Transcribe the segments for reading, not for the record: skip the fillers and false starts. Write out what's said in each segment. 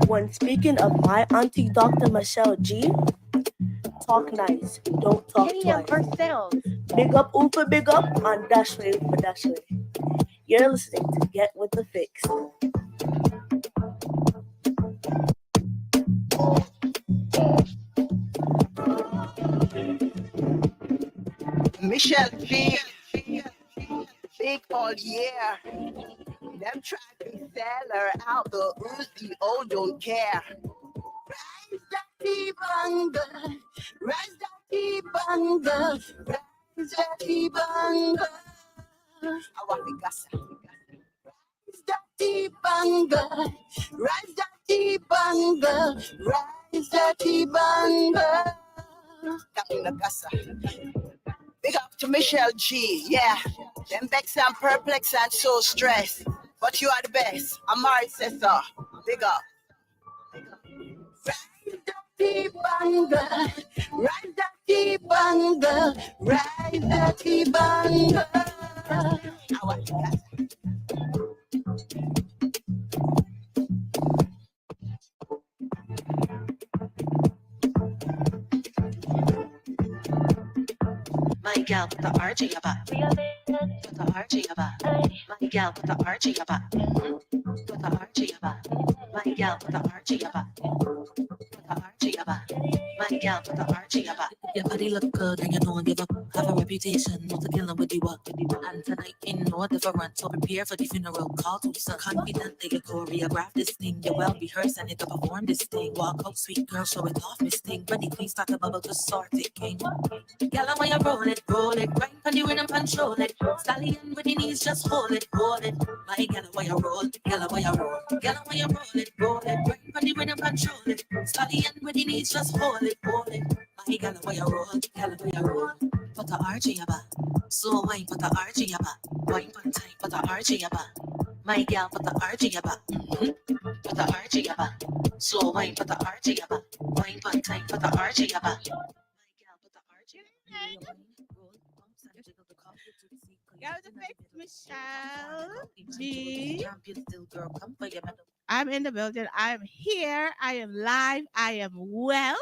When speaking of my auntie Dr. Mkchelleg, talk nice, don't talk twice. Ourselves. Big up Uber, big up, and dash way for dash way. You're listening to Get With The Fix. Mkchelleg, big all year. Them try to sell her out the Uzi, oh don't care. Rise that T-Bungle, rise that T-Bungle, rise that T-Bungle. I want the gassa. Rise that T-Bungle, rise that T-Bungle, rise that T-Bungle. Got me the gassa. Big up to Mkchelleg, yeah. Them vex and perplex and so stressed. But you are the best. Amari says so. Big up. Rise that T-Bungle, rise that T-Bungle, rise that T-Bungle. I want that. My gal with the RG about. With the RG about. My gal with the RG about. With the RG about. My gal with the RG about. With the RG about. My gal with the RG about. Your body look good and you don't give up. Have a reputation, not to kill with you up. And tonight ain't no different. So prepare for the funeral. Call to the sun. Confident that you choreograph this thing. You well rehearse and you can perform this thing. Walk out, sweet girl, show it off, Miss Thing. Ready, please start to bubble to sort it, king. Girl, I want you roll it, grind on the rhythm, control it. Stallion with the knees, just hold it. My girl, I want you roll, girl, I want you roll. Girl, I want you roll it, grind on the rhythm, control it. Stallion with the knees, just hold it. My girl, I want you roll, girl, I want you roll. Put the RG about, so wine, put the RG about. Wine one time, put the RG about. My girl, put the RG about. Put the RG about. So wine, put the RG about. Wine one time, put the RG about. Go to fix Mkchelleg. I'm in the building. I'm here. I am live. I am well.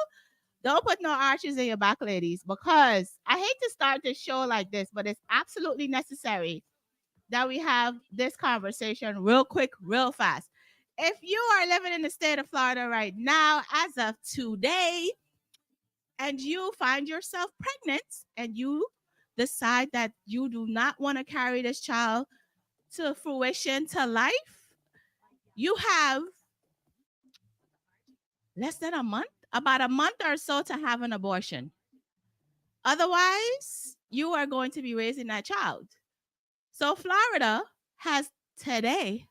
Don't put no arches in your back, ladies, because I hate to start the show like this, but it's absolutely necessary that we have this conversation real quick, real fast. If you are living in the state of Florida right now, as of today, and you find yourself pregnant and you decide that you do not want to carry this child to fruition, to life, you have less than a month, about a month or so to have an abortion. Otherwise, you are going to be raising that child. So Florida has today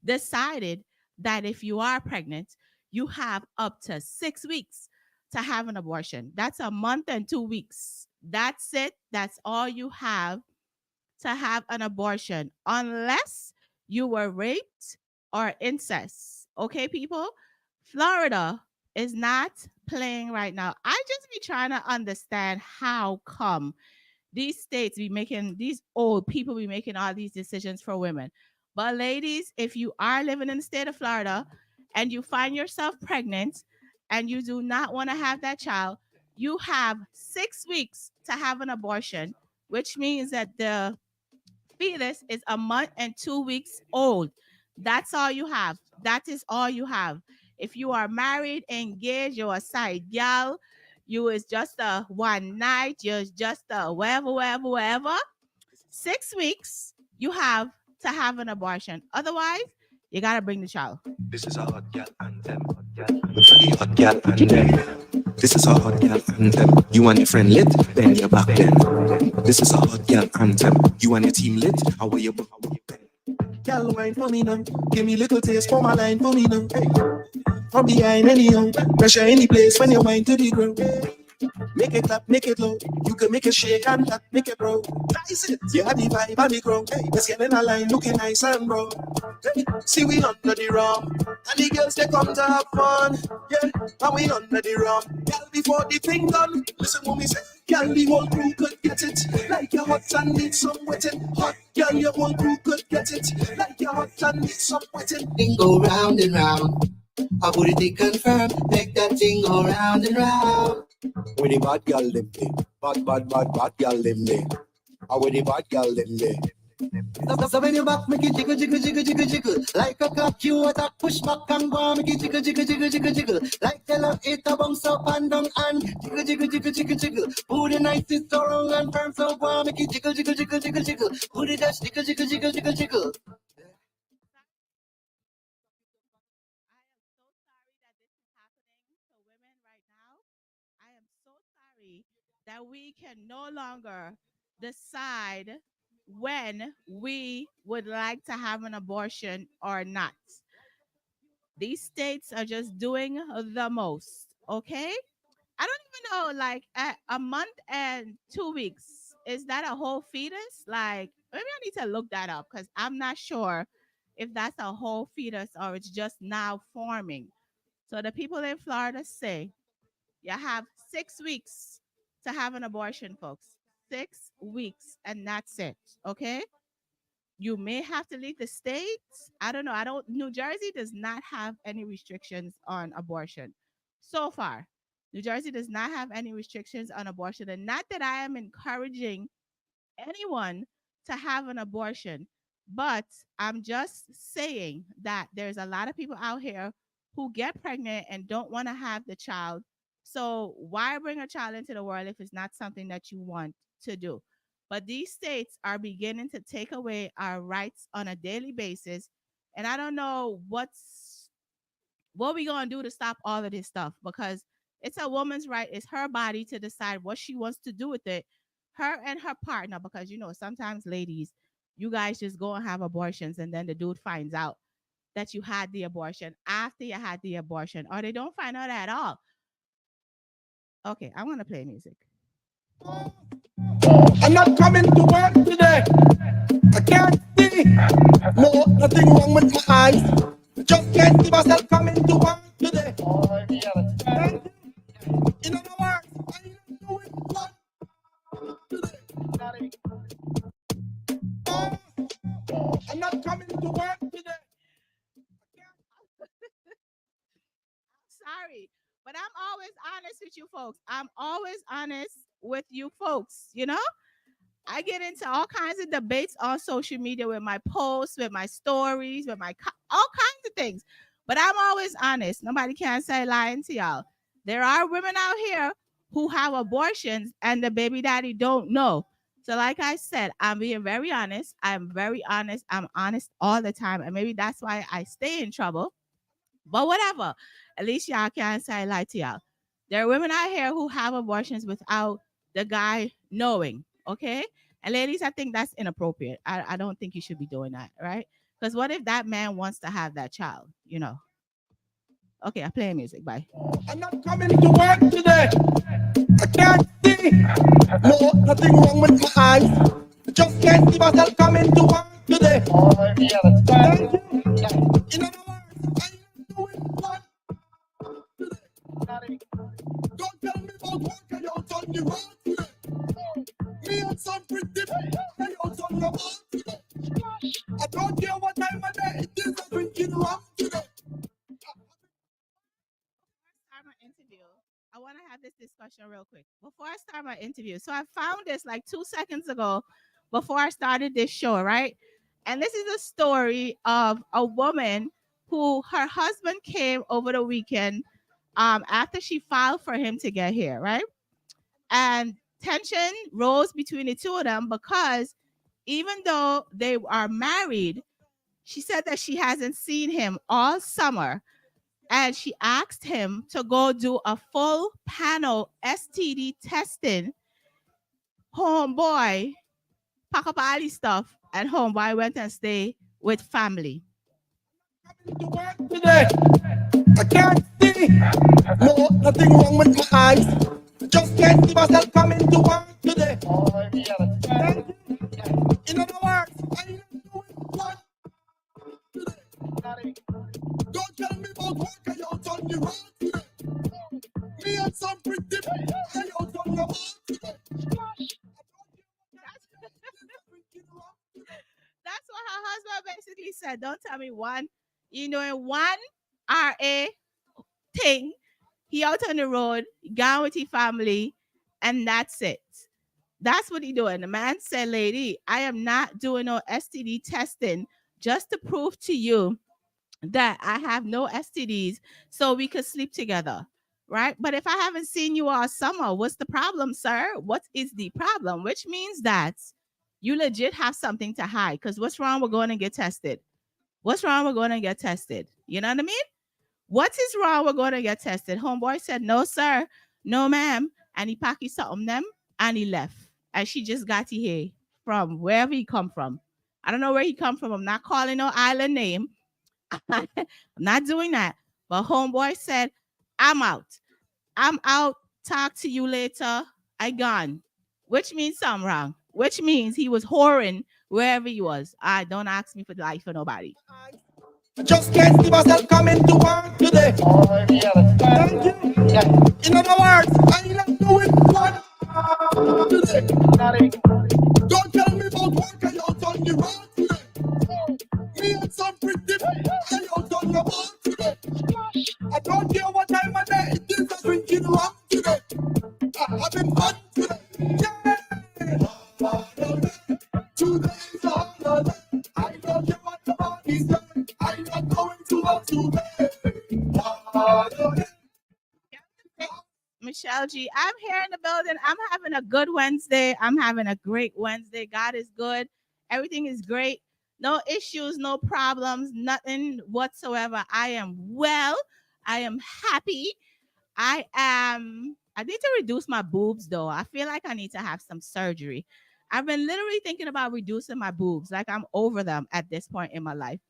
decided that if you are pregnant, you have up to 6 weeks to have an abortion. That's a month and 2 weeks. That's it. That's all you have to have an abortion, unless you were raped or incest. Okay, people? Florida is not playing right now. I just be trying to understand how come these states be making, these old people be making all these decisions for women. But ladies, if you are living in the state of Florida and you find yourself pregnant and you do not want to have that child, you have 6 weeks to have an abortion, which means that the fetus is a month and 2 weeks old. That's all you have. That is all you have. If you are married, engaged, you're a side gal, you is just a one night, you're just a whatever. 6 weeks you have to have an abortion. Otherwise, you gotta bring the child. This is a hot gal anthem. For the hot gal anthem. This is a hot gal anthem. You and your friend lit, then you're back then. This is a hot gal anthem. You and your team lit, how are you? Gal wine for me now. Give me little taste for my line for me now. Hey. From behind anyhow. Pressure any place when you wine to the ground. Make it clap, make it low. You can make it shake and that, make it bro. Nice it. You have the vibe and the grow. Hey, let's get in a line, looking nice and bro. Hey, see we under the rum, and the girls they come to have fun. Yeah, and we under the rum. Girl, before the thing done, listen what me say. Girl, the whole crew could get it. Like your hot and need some wetting. Hot girl, your whole crew could get it. Like your hot and need some wetting. Thing go round and round. I would it confirm, make that thing go round and round. With the bad girl them day, bad girl them day. With the bad girl them day. So when you back, make it jiggle, jiggle, jiggle, jiggle, jiggle. Like a cock, you attack, push back and go, make it jiggle, jiggle, jiggle, jiggle, jiggle. Like a love, it a bounce up and down and jiggle, jiggle, jiggle, jiggle, jiggle. Booty nice, it's so long and firm, so go, make it jiggle, jiggle, jiggle, jiggle, jiggle. Booty dash, jiggle, jiggle, jiggle, jiggle, jiggle. I am so sorry that we can no longer decide when we would like to have an abortion or not. These states are just doing the most, okay? I don't even know, like a month and 2 weeks. Is that a whole fetus? Like, maybe I need to look that up because I'm not sure if that's a whole fetus or it's just now forming. So the people in Florida say you have 6 weeks to have an abortion, folks. 6 weeks, and that's it. Okay. You may have to leave the state. I don't know. New Jersey does not have any restrictions on abortion. So far, New Jersey does not have any restrictions on abortion. And not that I am encouraging anyone to have an abortion, but I'm just saying that there's a lot of people out here who get pregnant and don't want to have the child. So why bring a child into the world if it's not something that you want to do? But these states are beginning to take away our rights on a daily basis. And I don't know what we gonna do to stop all of this stuff, because it's a woman's right. It's her body to decide what she wants to do with it, her and her partner. Because sometimes ladies, you guys just go and have abortions, and then the dude finds out that you had the abortion after you had the abortion, or they don't find out at all. Okay, I want to play music. I'm not coming to work today. I can't see. No, nothing wrong with my eyes. Just can't see myself coming to work today. In other words, I'm not doing what today. I'm not coming to work today. Sorry, but I'm always honest with you folks. I'm always honest with you folks. I get into all kinds of debates on social media with my posts, with my stories, with my all kinds of things. But I'm always honest. Nobody can say lying to y'all. There are women out here who have abortions and the baby daddy don't know. So like I said, I'm being very honest. I'm very honest. I'm honest all the time. And maybe that's why I stay in trouble. But whatever. At least y'all can't say I lie to y'all. There are women out here who have abortions without the guy knowing. Okay? And ladies, I think that's inappropriate. I don't think you should be doing that, right? Because what if that man wants to have that child? Okay, I play music. Bye. I'm not coming to work today. I can't see. No, nothing wrong with my eyes. I just can't see myself coming to work today. Thank you. In other words, I'm not doing what today. Don't tell me about work and you're on the road today. Me and some pretty and you're on the road today. I don't care what time of day it is, I'm drinking rum today. I want to have this discussion real quick before I start my interview. So I found this like 2 seconds ago before I started this show, right? And this is a story of a woman who her husband came over the weekend after she filed for him to get here, right? And tension rose between the two of them because even though they are married, she said that she hasn't seen him all summer. And she asked him to go do a full panel STD testing. Homeboy pack up all his stuff, and homeboy went and stay with family. To work today. I can't see. No, nothing wrong with my eyes. Just can't see myself coming to work today. Thank you. In other words, I ain't doing what today. Don't tell me about work I out on the road today. Me and some pretty I out on the road today. That's what her husband basically said. Don't tell me one, in one RA thing, he out on the road, gone with his family, and that's it. That's what he doing. The man said, lady, I am not doing no STD testing just to prove to you that I have no STDs so we could sleep together. Right? But if I haven't seen you all summer, what's the problem, sir? What is the problem? Which means that you legit have something to hide. Because what's wrong with going and get tested? What's wrong with going and get tested? You know what I mean? What is wrong with going to get tested? Homeboy said, no, sir. No, ma'am. And he packed his something them and he left. And she just got here from wherever he come from. I don't know where he come from. I'm not calling no island name. I'm not doing that. But homeboy said, I'm out. I'm out. Talk to you later. I gone. Which means something wrong. Which means he was whoring wherever he was. I don't ask me for the life of nobody. Just can't see myself coming to work today. Thank you. In other words, I ain't doing what today. Don't tell me about work I out on the road today. Me and some pretty I out on the road today. I don't care what time of day it is, I'm drinking rum today. I'm having fun today. Yeah. Today's all the day. I don't care what the body's doing. I'm not going to work today. Michelle G, I'm here in the building. I'm having a good Wednesday. I'm having a great Wednesday. God is good. Everything is great. No issues, no problems, nothing whatsoever. I am well. I am happy. I need to reduce my boobs though. I feel like I need to have some surgery. I've been literally thinking about reducing my boobs. Like I'm over them at this point in my life.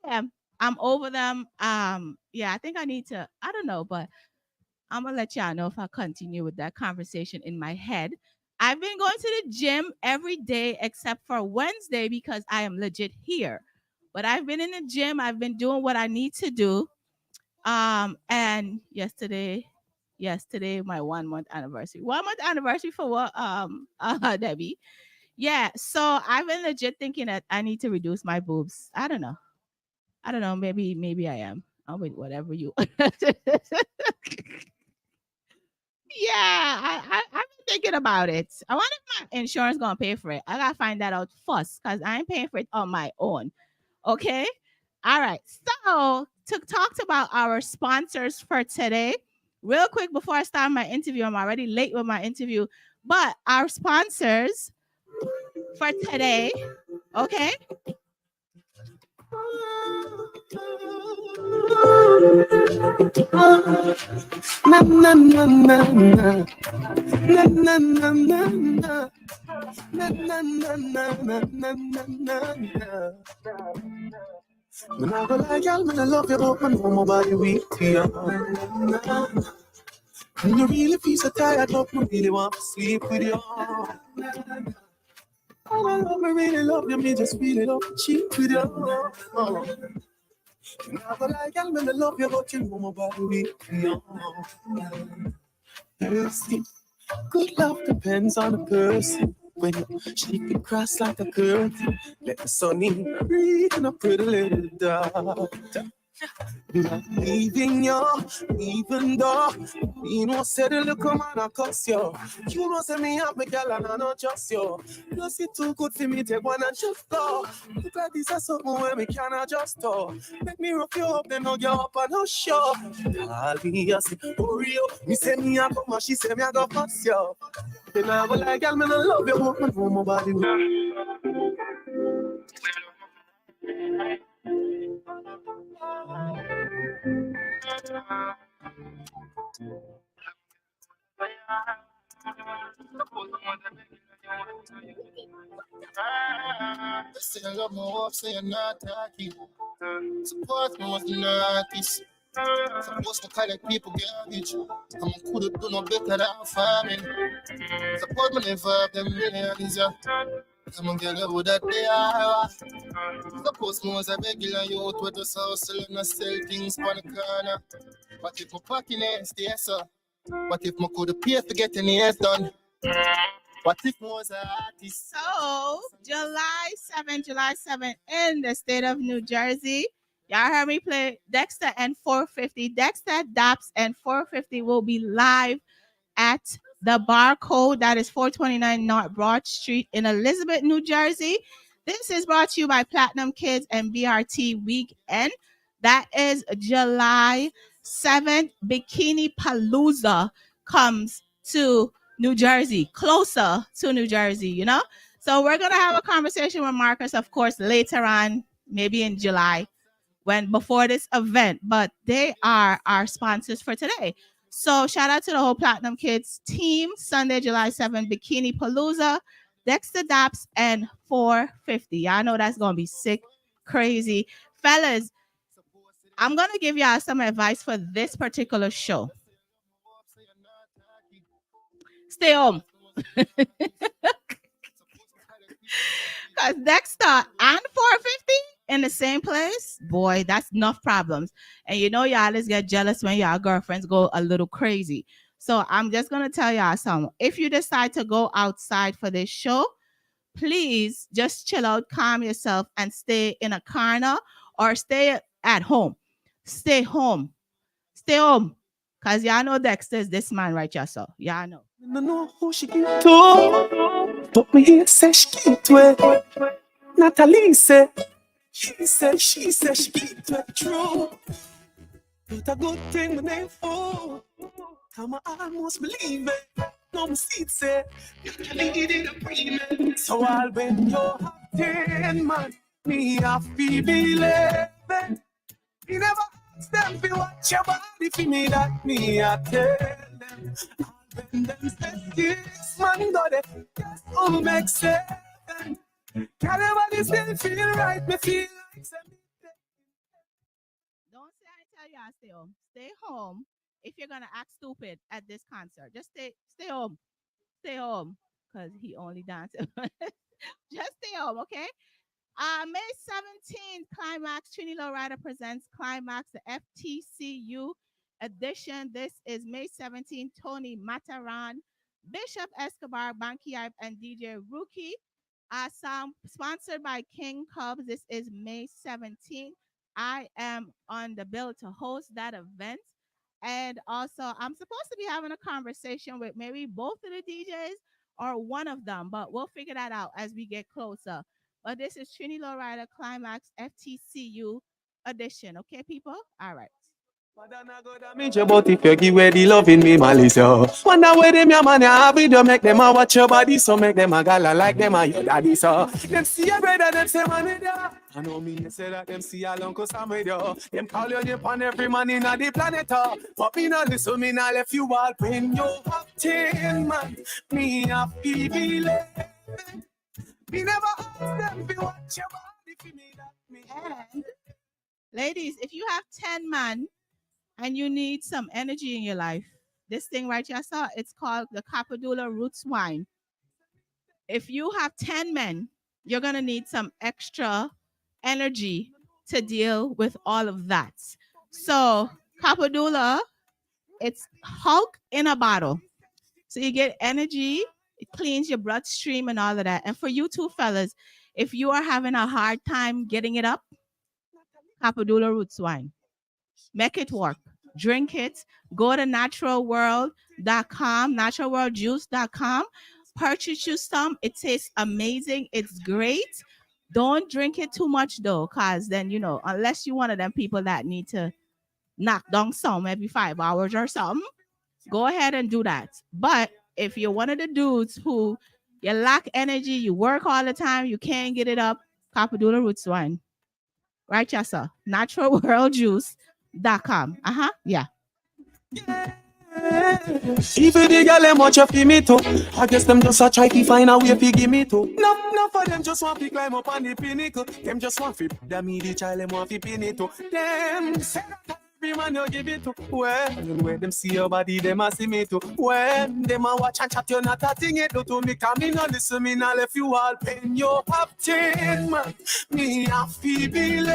I am. I'm over them. Yeah, I think I need to, I don't know, but I'm gonna let y'all know if I continue with that conversation in my head. I've been going to the gym every day except for Wednesday because I am legit here. But I've been in the gym. I've been doing what I need to do. And yesterday, my 1 month anniversary. 1 month anniversary for what? Debbie. Yeah. So I've been legit thinking that I need to reduce my boobs. I don't know. Maybe I am. I'll wait, whatever you. Yeah, I've been thinking about it. I wonder if my insurance gonna pay for it. I gotta find that out first because I ain't paying for it on my own. Okay. All right. So to talk about our sponsors for today, real quick before I start my interview, I'm already late with my interview, but our sponsors for today, okay? Na na na na na na na na na na. Na na na na na na na na. When I go like y'all, man, I love you, but man, know my body weak to you. When you really feel so tired, love me, really want to sleep with you. I love me, really love you, me just really love to cheat with you. When I go like y'all, man, I love you, but you know my body weak to you. Thirsty. Good love depends on the person. When you shake it cross like a curtain, let the sun in, breathe in a pretty little dot. Not leaving you, even though you know said the look man I cuss you. You know say me have me girl and I not trust you. You see too good for me take one and just go. Look like this is something where me cannot just talk. Make me rough you up, then hug you up and no show. I'll be a say, hurry up. Me say me a come and she say me a go fuss you. Then I go like girl, me no love you, but me know my body. Say I love my wife, say I'm not talking. Support me was an artist. Suppose to collect people garbage. I'm could do no better than farming. Suppose me never have them millions, yeah. I'm gonna get over that they are. Suppose me was a regular youth with the house and I sell things on the corner. But if my pocket ain't stay so? What if I could pay to get any hair done? What if I was an artist? So, July 7th in the state of New Jersey. Y'all heard me play Dexter and 450. Dexter, Daps, and 450 will be live at the Barcode. That is 429 North Broad Street in Elizabeth, New Jersey. This is brought to you by Platinum Kids and BRT Weekend. That is July 7th. Bikini Palooza comes to New Jersey, closer to New Jersey, you know? So we're going to have a conversation with Marcus, of course, later on, maybe in July, before this event, but they are our sponsors for today. So shout out to the whole Platinum Kids team, Sunday, July 7th, Bikini Palooza, Dexter Daps, and 450. Y'all know that's going to be sick, crazy. Fellas, I'm going to give y'all some advice for this particular show. Stay home. Because Dexter and 450 in the same place, boy, that's enough problems. And you know, y'all always get jealous when y'all girlfriends go a little crazy. So I'm just going to tell y'all something. If you decide to go outside for this show, please just chill out, calm yourself, and stay in a corner or stay at home. Stay home. Stay home. Because y'all know Dexter is this man right here, so y'all know. I know who she give to, but me here say she give to it. Natalie said, she said she give to it. True, but a good thing my name for. I'm almost believe it. No mistake say you can lead in agreement. So I'll bend your heart 10 man. Me have to believe it. You never ask them to watch your body for me that me I tell them. When them say yes, man, got it. Yes, all makes sense. Can everybody still feel right? Me feel like something. Don't say I tell y'all stay home. Stay home if you're gonna act stupid at this concert. Just stay home. Stay home. Because he only dances. Just stay home, okay? May 17th, Climax, Trini Lowrider presents Climax, the FTCU edition. This is May 17th, Tony Mataran, Bishop Escobar, Banky Ipe, and DJ Rookie. Song sponsored by King Cubs. This is May 17th. I am on the bill to host that event. And also, I'm supposed to be having a conversation with maybe both of the DJs or one of them, but we'll figure that out as we get closer. But this is Trini Lowrider Climax FTCU edition. Okay, people? All right. But if you give away the loving me, Melissa. Wonder where them your man have video, make them a watch your body, so make them a gala like them a your daddy, so. Them see your brother, them say man with ya. I know me, they say that them see your uncle Sam with ya. Them call your name on every man in the planet, but me not listen, me not left you all when you have 10 man. Me have people living. Me never ask them to watch your body for me that me. And ladies, if you have 10 man, and you need some energy in your life, this thing right here, I saw, it's called the Capadula Roots Wine. If you have 10 men, you're going to need some extra energy to deal with all of that. So Capadula, it's Hulk in a bottle. So you get energy, it cleans your bloodstream and all of that. And for you two fellas, if you are having a hard time getting it up, Capadula Roots Wine. Make it work. Drink it. Go to naturalworld.com, naturalworldjuice.com. Purchase you some. It tastes amazing. It's great. Don't drink it too much though, because then, you know, unless you're one of them people that need to knock down some every 5 hours or something, go ahead and do that. But if you're one of the dudes who you lack energy, you work all the time, you can't get it up, Capadula Roots Wine. Right, yes, sir. Naturalworldjuice.com. Yeah. Even the girl them watch you for me too. I guess them just a try to find a way to give me too. No for them just want to climb up on the pinnacle. Them just want to them me the child them want to pin it too. Them say that Every man you give it to. When them see your body, them a see me too. When them a watch and chat, you not a thing it do to me. Come me no listen, me no left you all pain. You have taken, man. Me a feel believe.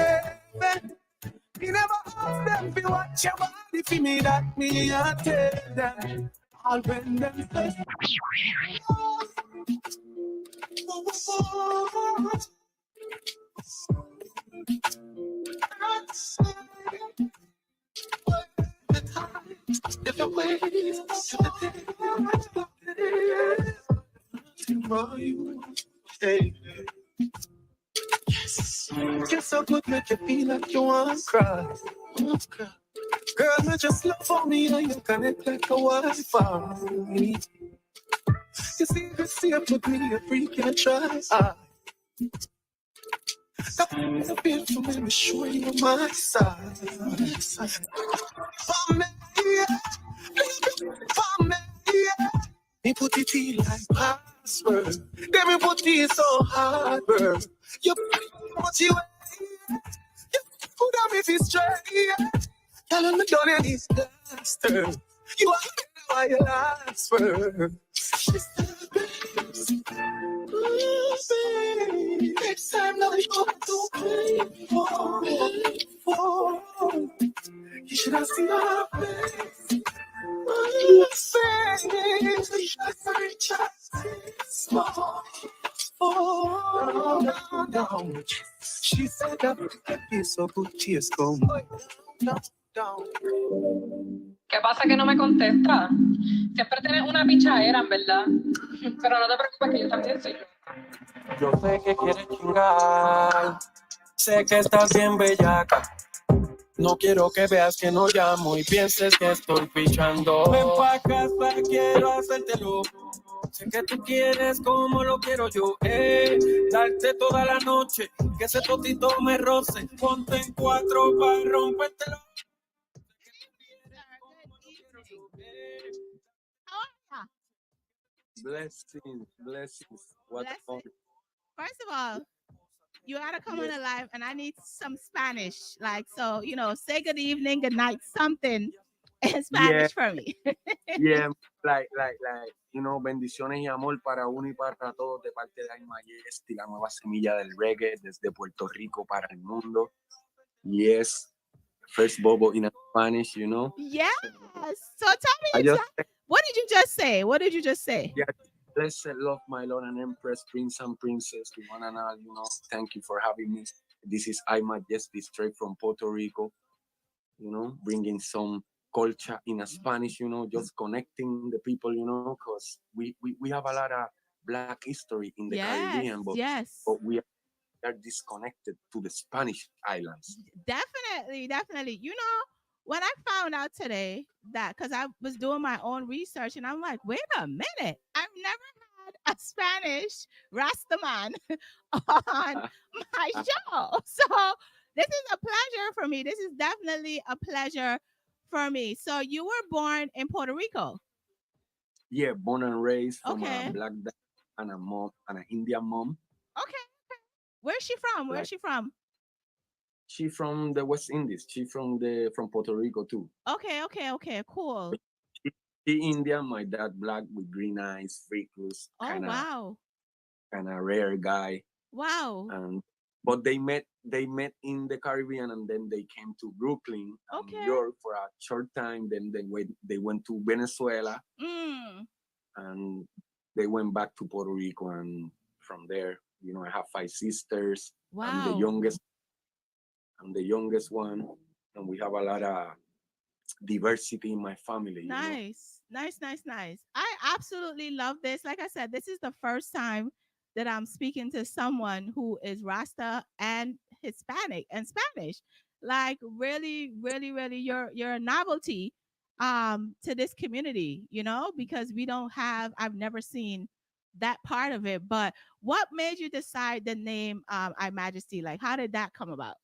Me never ask them fi watch your body for me that me a tell them. All when them say, if I wait for you, hey. Yes, you're so good, make you feel like you want to cry. Girl, you just love for me and you connect like a Wi-Fi. You see, you see, put me a freak and try. That's a bit for me to show you my side. For me, yeah. For me, yeah. Me put it in like password. Then me put it so hard, bro. You put you put up if it's straight. Tell me done and it's plaster. You are why you last word. She's the best. Baby. Next time now you go to pay for. You should have seen her face. She said that it's so good, tears come down. ¿Qué pasa que no me contesta? Siempre tienes una pichadera, en verdad. Pero no te preocupes que yo también soy. Yo sé que quieres chingar, sé que estás bien bellaca. No quiero que veas que no llamo y pienses que estoy pichando. Ven pa' casa, quiero hacértelo. Sé que tú quieres como lo quiero yo, darte toda la noche, que ese totito me roce. Ponte en cuatro para rompértelo. Blessings. What Blessings. First of all, you gotta come on live, and I need some Spanish. Like, so, you know, say good evening, good night, something in Spanish for me. Yeah, like, you know, bendiciones y amor para uno y para todos de parte de Iamajesty, la nueva semilla del reggae desde Puerto Rico para el mundo. Yes, first bobo in Spanish, you know. Yes. So tell me, what did you just say? What did you just say? Yeah, blessed love, my Lord and Empress, Prince and Princess, to one and all, you know. Thank you for having me. This is Iamajesty straight from Puerto Rico, you know, bringing some culture in a Spanish, you know, just connecting the people, you know, because we have a lot of Black history in the Caribbean, but we are disconnected to the Spanish islands. Definitely. You know, when I found out today that, because I was doing my own research, and I'm like, wait a minute, I've never had a Spanish Rastaman on my show. So this is a pleasure for me. This is definitely a pleasure for me. So you were born in Puerto Rico? Yeah, born and raised from a Black dad and a mom and an Indian mom. Okay. Where's she from? Where's she from? She from the West Indies. She from Puerto Rico too. Okay, cool. She Indian, my dad Black with green eyes, freckles. Wow. Kind of rare guy. Wow. But they met in the Caribbean, and then they came to Brooklyn, New York for a short time. Then they went to Venezuela, and they went back to Puerto Rico, and from there, you know, I have 5 sisters. Wow. I'm the youngest one, and we have a lot of diversity in my family. Nice. I absolutely love this. Like I said, this is the first time that I'm speaking to someone who is Rasta and Hispanic and Spanish. Like, really, you're a novelty to this community, you know, because I've never seen that part of it. But what made you decide the name Iamajesty? Like, how did that come about?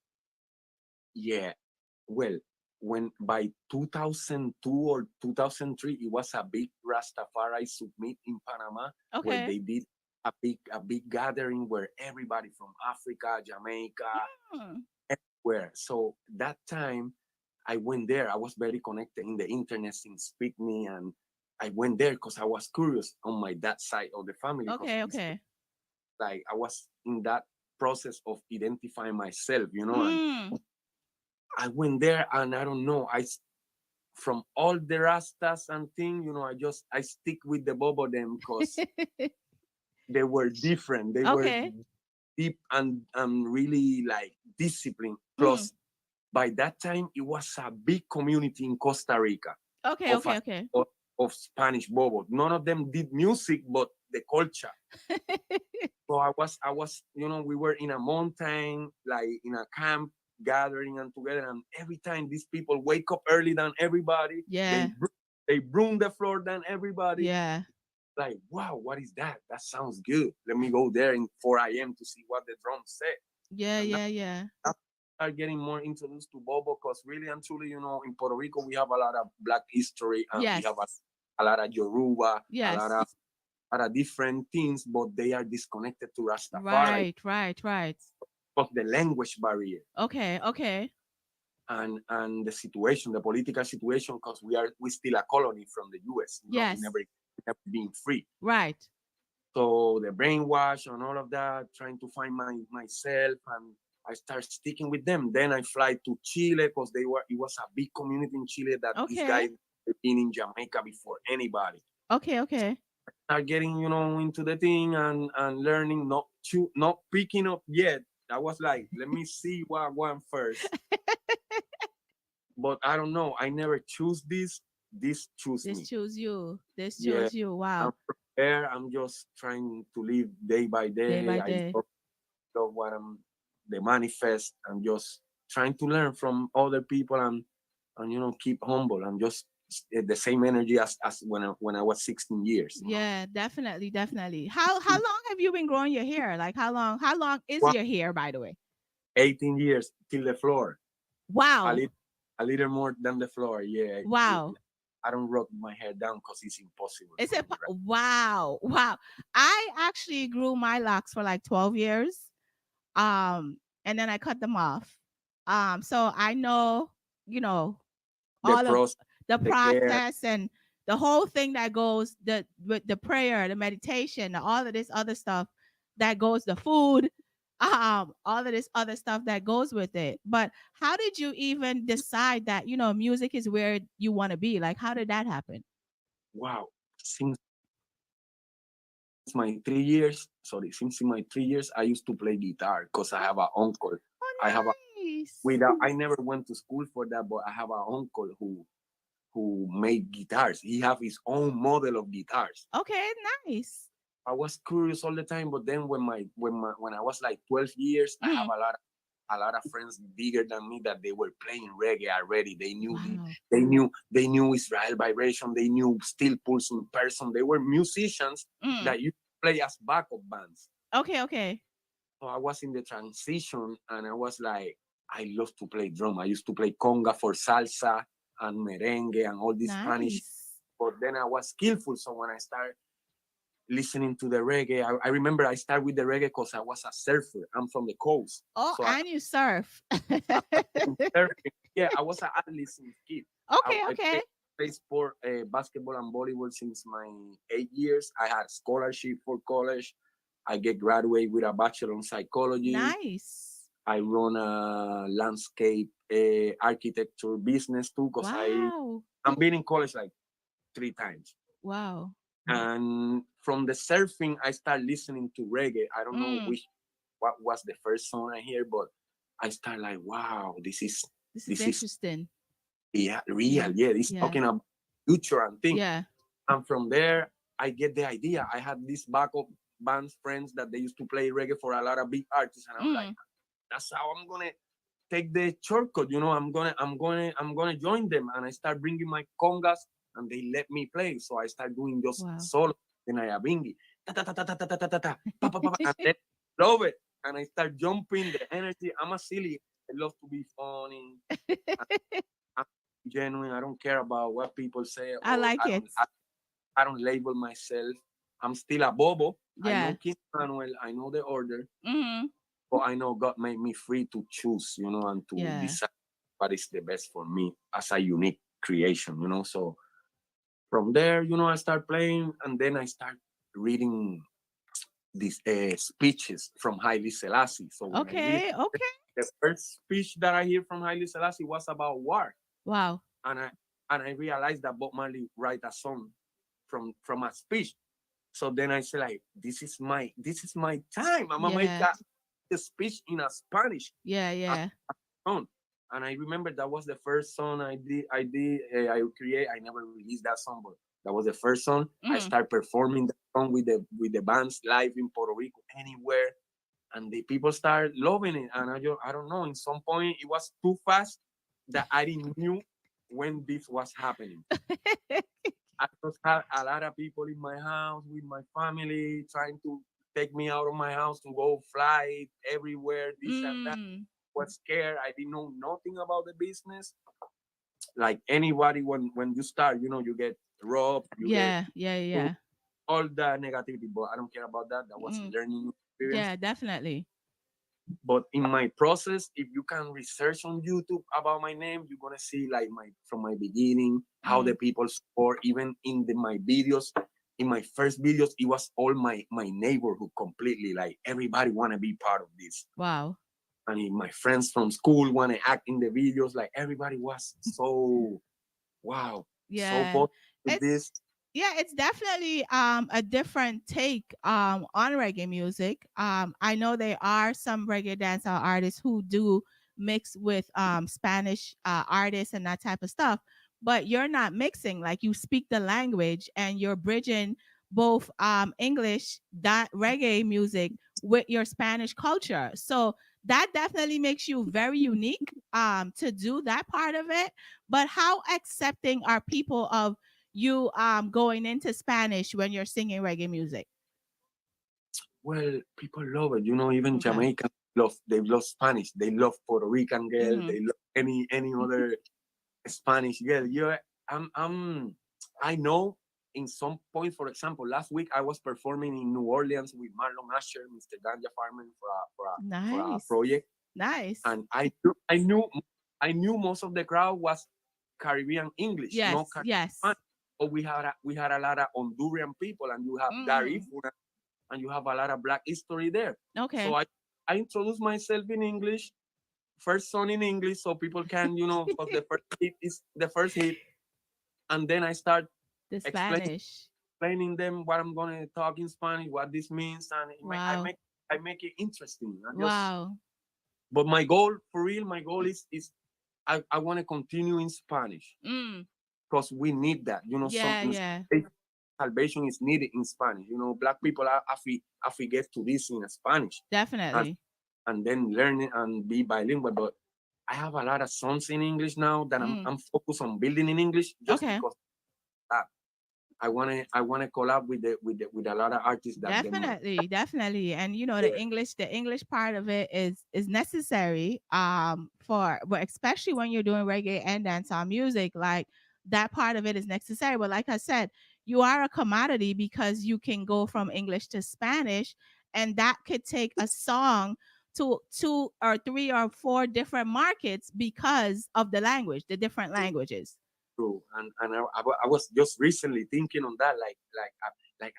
Yeah, well, when by 2002 or 2003, it was a big Rastafari summit in Panama, where they did a big gathering where everybody from Africa, Jamaica, everywhere. So that time, I went there. I was very connected in the internet since Speak Me, and I went there because I was curious on my dad's side of the family. 'cause Okay, it's okay. like I was in that process of identifying myself, and I went there, and I don't know, from all the rastas and thing, I stick with the bobo them because they were different. They were Okay. deep and really like disciplined. Plus, by that time, it was a big community in Costa Rica Okay, of okay, okay. of Spanish bobo. None of them did music, but the culture. So I was, we were in a mountain, like in a camp, gathering and together. And every time these people wake up early than everybody, Yeah. they broom the floor than everybody. Yeah. Like, wow, what is that? That sounds good. Let me go there in 4 a.m. to see what the drums say. Yeah, And yeah. start getting more introduced to bobo because really and truly, in Puerto Rico, we have a lot of Black history and Yes. we have a lot of Yoruba, Yes. a lot of different things, but they are disconnected to Rastafari Right. of the language barrier Okay. and the situation, the political situation, because we still a colony from the US. Yes. We never been free. Right. So the brainwash and all of that, trying to find myself, and I start sticking with them. Then I fly to Chile because it was a big community in Chile that these guys had been in Jamaica before anybody. Okay. Start getting, into the thing and learning, not picking up yet. I was like, let me see what I want first. But I don't know. I never choose this. This choose me. This chose you. Yeah. Wow. I'm from there. I'm just trying to live day by day. Day by day. I love what the manifest. I'm just trying to learn from other people and keep humble and just the same energy as when I was 16 years. Yeah, definitely. How long have you been growing your hair? Like how long is Well, your hair, by the way? 18 years till the floor. Wow. A little more than the floor. Yeah. Wow. I don't rock my hair down because it's impossible. Is it? Wow. I actually grew my locks for like 12 years. And then I cut them off. So I know, all of the process and the whole thing that goes with the prayer, the meditation, all of this other stuff that goes, the food, all of this other stuff that goes with it. But how did you even decide that, music is where you want to be? Like, how did that happen? Wow. Since my 3 years, I used to play guitar because I have an uncle. Oh, nice. I never went to school for that, but I have an uncle who made guitars. He have his own model of guitars. Okay, nice. I was curious all the time, but then when I was like 12 years, I have a lot of friends bigger than me that they were playing reggae already. They knew they knew Israel Vibration, they knew Steel Pulse in person. They were musicians that you play as backup bands. Okay. So I was in the transition and I was like, I love to play drum. I used to play conga for salsa and merengue and all this Spanish. But then I was skillful. So when I started listening to the reggae, I remember I started with the reggae because I was a surfer. I'm from the coast. Oh, so and you surf. Yeah, I was an adolescent kid. Okay. I played sport, basketball and volleyball since my 8 years. I had scholarship for college. I get graduated with a bachelor in psychology. Nice. I run a landscape architecture business too because I'm been in college like 3 times. Wow. And from the surfing, I started listening to reggae. I don't know what was the first song I hear, but I started like, wow, this is interesting. Yeah, real. Yeah, this talking about future and things. Yeah. And from there, I get the idea. I had these backup bands friends that they used to play reggae for a lot of big artists, and I'm like, that's how I'm gonna take the shortcut. I'm gonna join them, and I start bringing my congas, and they let me play. So I start doing just solo. Then I abingi, ta ta ta ta ta ta ta ta ta, pa pa pa, and then love it. And I start jumping the energy. I'm a silly. I love to be funny. I'm genuine. I don't care about what people say. I like it. I don't label myself. I'm still a bobo. Yeah. I know King Manuel. I know the order. But I know God made me free to choose, and to decide what is the best for me as a unique creation, you know. So from there, you know, I start playing, and then I start reading these speeches from Haile Selassie. So when I read Okay. Okay. the first speech that I hear from Haile Selassie was about war, Wow. and I realized that Bob Marley write a song from a speech. So then I say like, this is my time. I'm gonna make Yeah. a speech in a Spanish Yeah. Yeah. song. And I remember that was the first song I create. I never released that song, but that was the first song. I Mhm. started performing that song with the bands live in Puerto Rico, anywhere, and the people started loving it. And I don't know. In some point, it was too fast that I didn't knew when this was happening. I just had a lot of people in my house with my family trying to take me out of my house to go fly everywhere, this and that. Mm. Was scared. I didn't know nothing about the business. Like anybody, when you start, you know, you get robbed, you get Yeah. Yeah. Yeah. all the negativity, but I don't care about that. That was a Mm. learning experience. Yeah. Definitely. But in my process, if you can research on YouTube about my name, you're gonna see like from my beginning, how the people support, even in my videos. In my first videos, it was all my neighborhood completely. Like everybody wanna be part of this. Wow. And my friends from school want to act in the videos. Like everybody was so wow, so Yeah. positive with It's this. yeah, it's definitely a different take on reggae music. I know there are some reggae dancehall artists who do mix with Spanish artists and that type of stuff, but you're not mixing. Like you speak the language and you're bridging both English that reggae music with your Spanish culture. So that definitely makes you very unique to do that part of it. But how accepting are people of you going into Spanish when you're singing reggae music? Well, people love it. You know, even Okay. Jamaicans love Spanish. They love Puerto Rican girl. Mhm. They love any other Spanish girl. Yeah, I know in some point, for example, last week I was performing in New Orleans with Marlon Asher, Mr. Ganja Farmer for a Nice. project. Nice. And I knew most of the crowd was Caribbean English, Yes. no Caribbean Yes. Spanish. But we had a lot of Honduran people, and you have Gary Funa, and you have a lot of Black history there. Okay. So I introduced myself in English, first song in English, so people can, you know, because the first hit is the first hit, and then I start The explaining Spanish. them what I'm gonna talk in Spanish, what this means, and Wow. I make it interesting. Wow. But my goal, for real, my goal is I want to continue in Spanish Mm. because we need that. You know, Yeah. Yeah. salvation is needed in Spanish. You know, Black people are get to this in Spanish Definitely. and then learn it and be bilingual. But I have a lot of songs in English now that I'm focused on building in English just Okay. because that. I wanna collab with a lot of artists that they know. Definitely. And you know, the English part of it is necessary for, but especially when you're doing reggae and dancehall music, like that part of it is necessary. But like I said, you are a commodity because you can go from English to Spanish, and that could take a song to 2 or 3 or 4 different markets because of the language, the different languages. True. And I was just recently thinking on that, like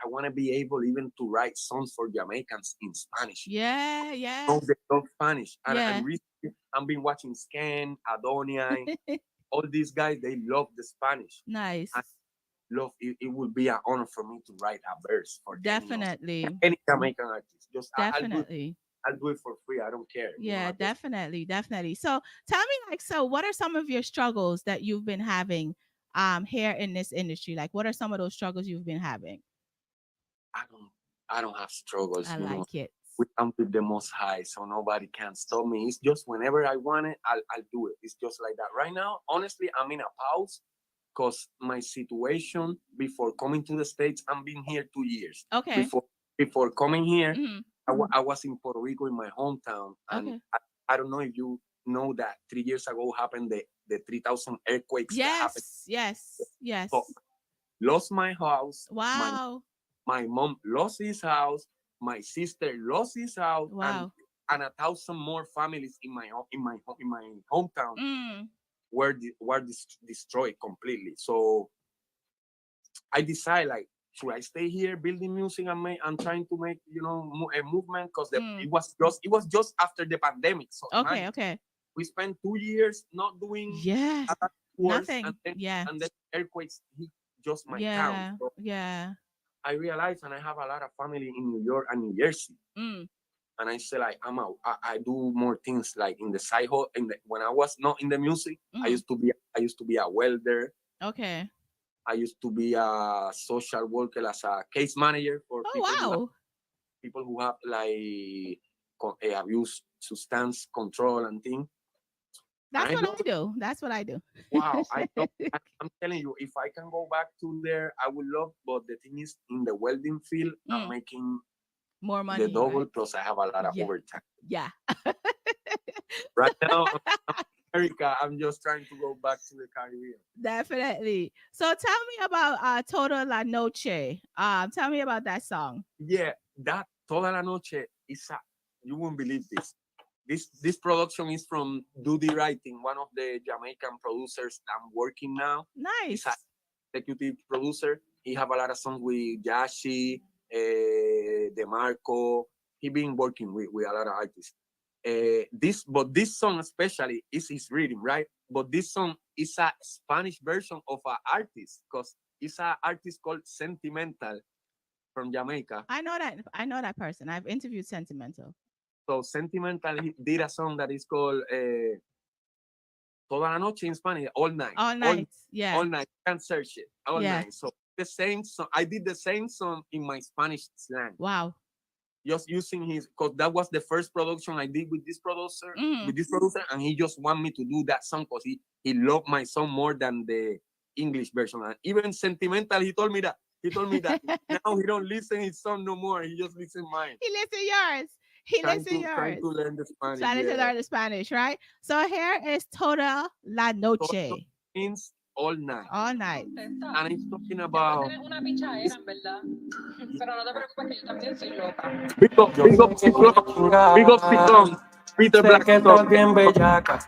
I want to be able even to write songs for Jamaicans in Spanish. Yeah. Yeah. Oh, they love Spanish, Yeah. and recently I've been watching Scan, Adonia, all these guys. They love the Spanish. Nice. I love it. It would be an honor for me to write a verse for Definitely. any Jamaican artist. Just Definitely. I'll do it for free. I don't care. You know, Yeah, I just- definitely. So tell me, like, so what are some of your struggles that you've been having here in this industry? Like, what are some of those struggles you've been having? I don't have struggles. I You know, like it. we come with the Most High, so nobody can stop me. It's just whenever I want it, I'll do it. It's just like that. Right now, honestly, I'm in a pause because my situation before coming to the States, I've been here 2 years. Okay. Before coming here, Mhm. I was in Puerto Rico in my hometown, and Okay. I don't know if you know that 3 years ago happened the 3,000 earthquakes that happened. Yes. So lost my house. Wow. My mom lost his house. My sister lost his house, and Wow. and 1,000 more families in my hometown Mm. were destroyed completely. So I decide like, should I stay here building music and trying to make a movement? Because it was just after the pandemic. So Okay, okay. we spent 2 years not doing Yeah. a lot of tours, Nothing. Yeah. and then earthquakes hit just my Yeah. town. So Yeah. I realized, and I have a lot of family in New York and New Jersey. Mm. And I said, like, I'm out. I do more things like in the side hustle. When I was not in the music, I Mm. used to be a welder. Okay. I used to be a social worker as a case manager for Oh, people who have like abuse, substance control, and things. that's And I what love I do. That's what I do. Wow, I'm telling you, if I can go back to there, I would love. But the thing is, in the welding field, I'm making More money. the double. Right? Plus, I have a lot of Yeah. overtime. Yeah. Right now, I'm in America, I'm just trying to go back to the Caribbean. Definitely. So tell me about Toda La Noche. Tell me about that song. Yeah, that Toda la Noche is you won't believe this. This production is from Duty Writing, one of the Jamaican producers I'm working now. Nice. He's an executive producer. He have a lot of songs with Yashi, DeMarco. He been working with a lot of artists. This song especially is his rhythm, right? But this song is a Spanish version of an artist, because it's an artist called Sentimental from Jamaica. I know that person. I've interviewed Sentimental. So Sentimental, he did a song that is called Toda la Noche in Spanish, all night. All night. Yeah. All night. You can search it. All Yeah. night. So the same song. I did the same song in my Spanish slang. Wow. Just using his, because that was the first production I did with this producer, and he just want me to do that song because he loved my song more than the English version. And even Sentimental, he told me that now he don't listen his song no more. He just listen mine. He listen yours. He listen yours. Trying to learn the Spanish. Trying to learn the Spanish, right? So here is Toda La Noche. Means all night. All night. And it's talking about. Tienes una pichadera, en verdad. Pero no te preocupes que yo también soy loca. Big up, Peter Black. Que estás bien bellaca.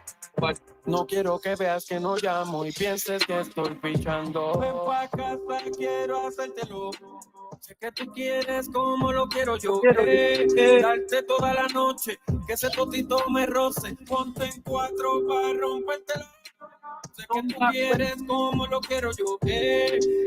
No quiero que veas que no llamo y pienses que estoy pichando. Ven pa' casa, quiero hacértelo. Sé que tú quieres como lo quiero yo. Darte toda la noche, que ese totito me roce. Ponte en 4 para rompértelo. Sé que tú quieres como lo quiero yo,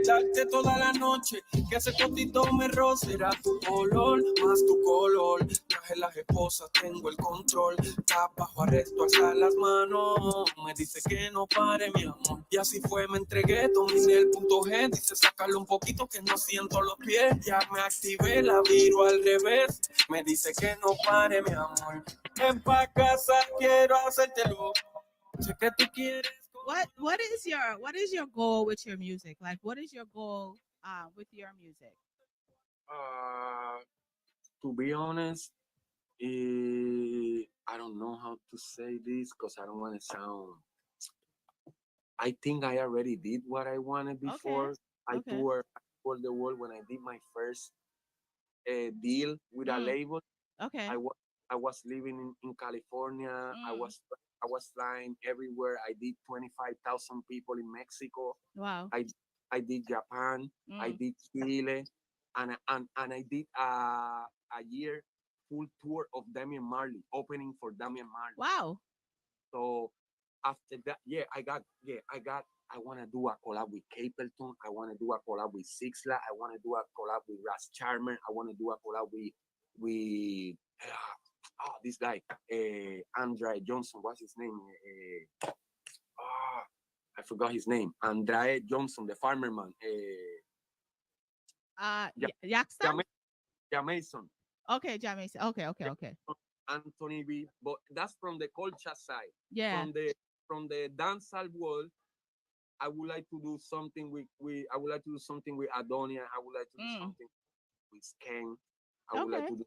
darte toda la noche, que ese totito me roce. Será tu olor, más tu color. Traje las esposas, tengo el control. Está bajo arresto, alza las manos. Me dice que no pare, mi amor. Y así fue, me entregué, dominé el punto G. Dice, sácalo un poquito que no siento los pies. Ya me activé, la viro al revés. Me dice que no pare, mi amor. Ven pa' casa, quiero hacértelo. Sé que tú quieres. What is your goal with your music? Like, what is your goal with your music? To be honest, I don't know how to say this because I don't want to sound. I think I already did what I wanted before. I toured the world when I did my first deal with a label. Okay. I was living in California. I was flying everywhere. I did 25,000 people in Mexico. Wow. I did Japan. I did Chile, and I did a year full tour of Damian Marley, opening for Damian Marley. Wow. So after that, I want to do a collab with Capleton. I want to do a collab with Sixla. I want to do a collab with Ras Charmer. I want to do a collab with this guy, Andre Johnson. What's his name? I forgot his name. Andre Johnson, the farmer man. Yaxton? Jamason. Okay, Jamason. Okay. Anthony B. But that's from the culture side. Yeah. From the dancehall world, I would like to do something with I would like to do something with Adonia. I would like to do something with Skank. I would like to do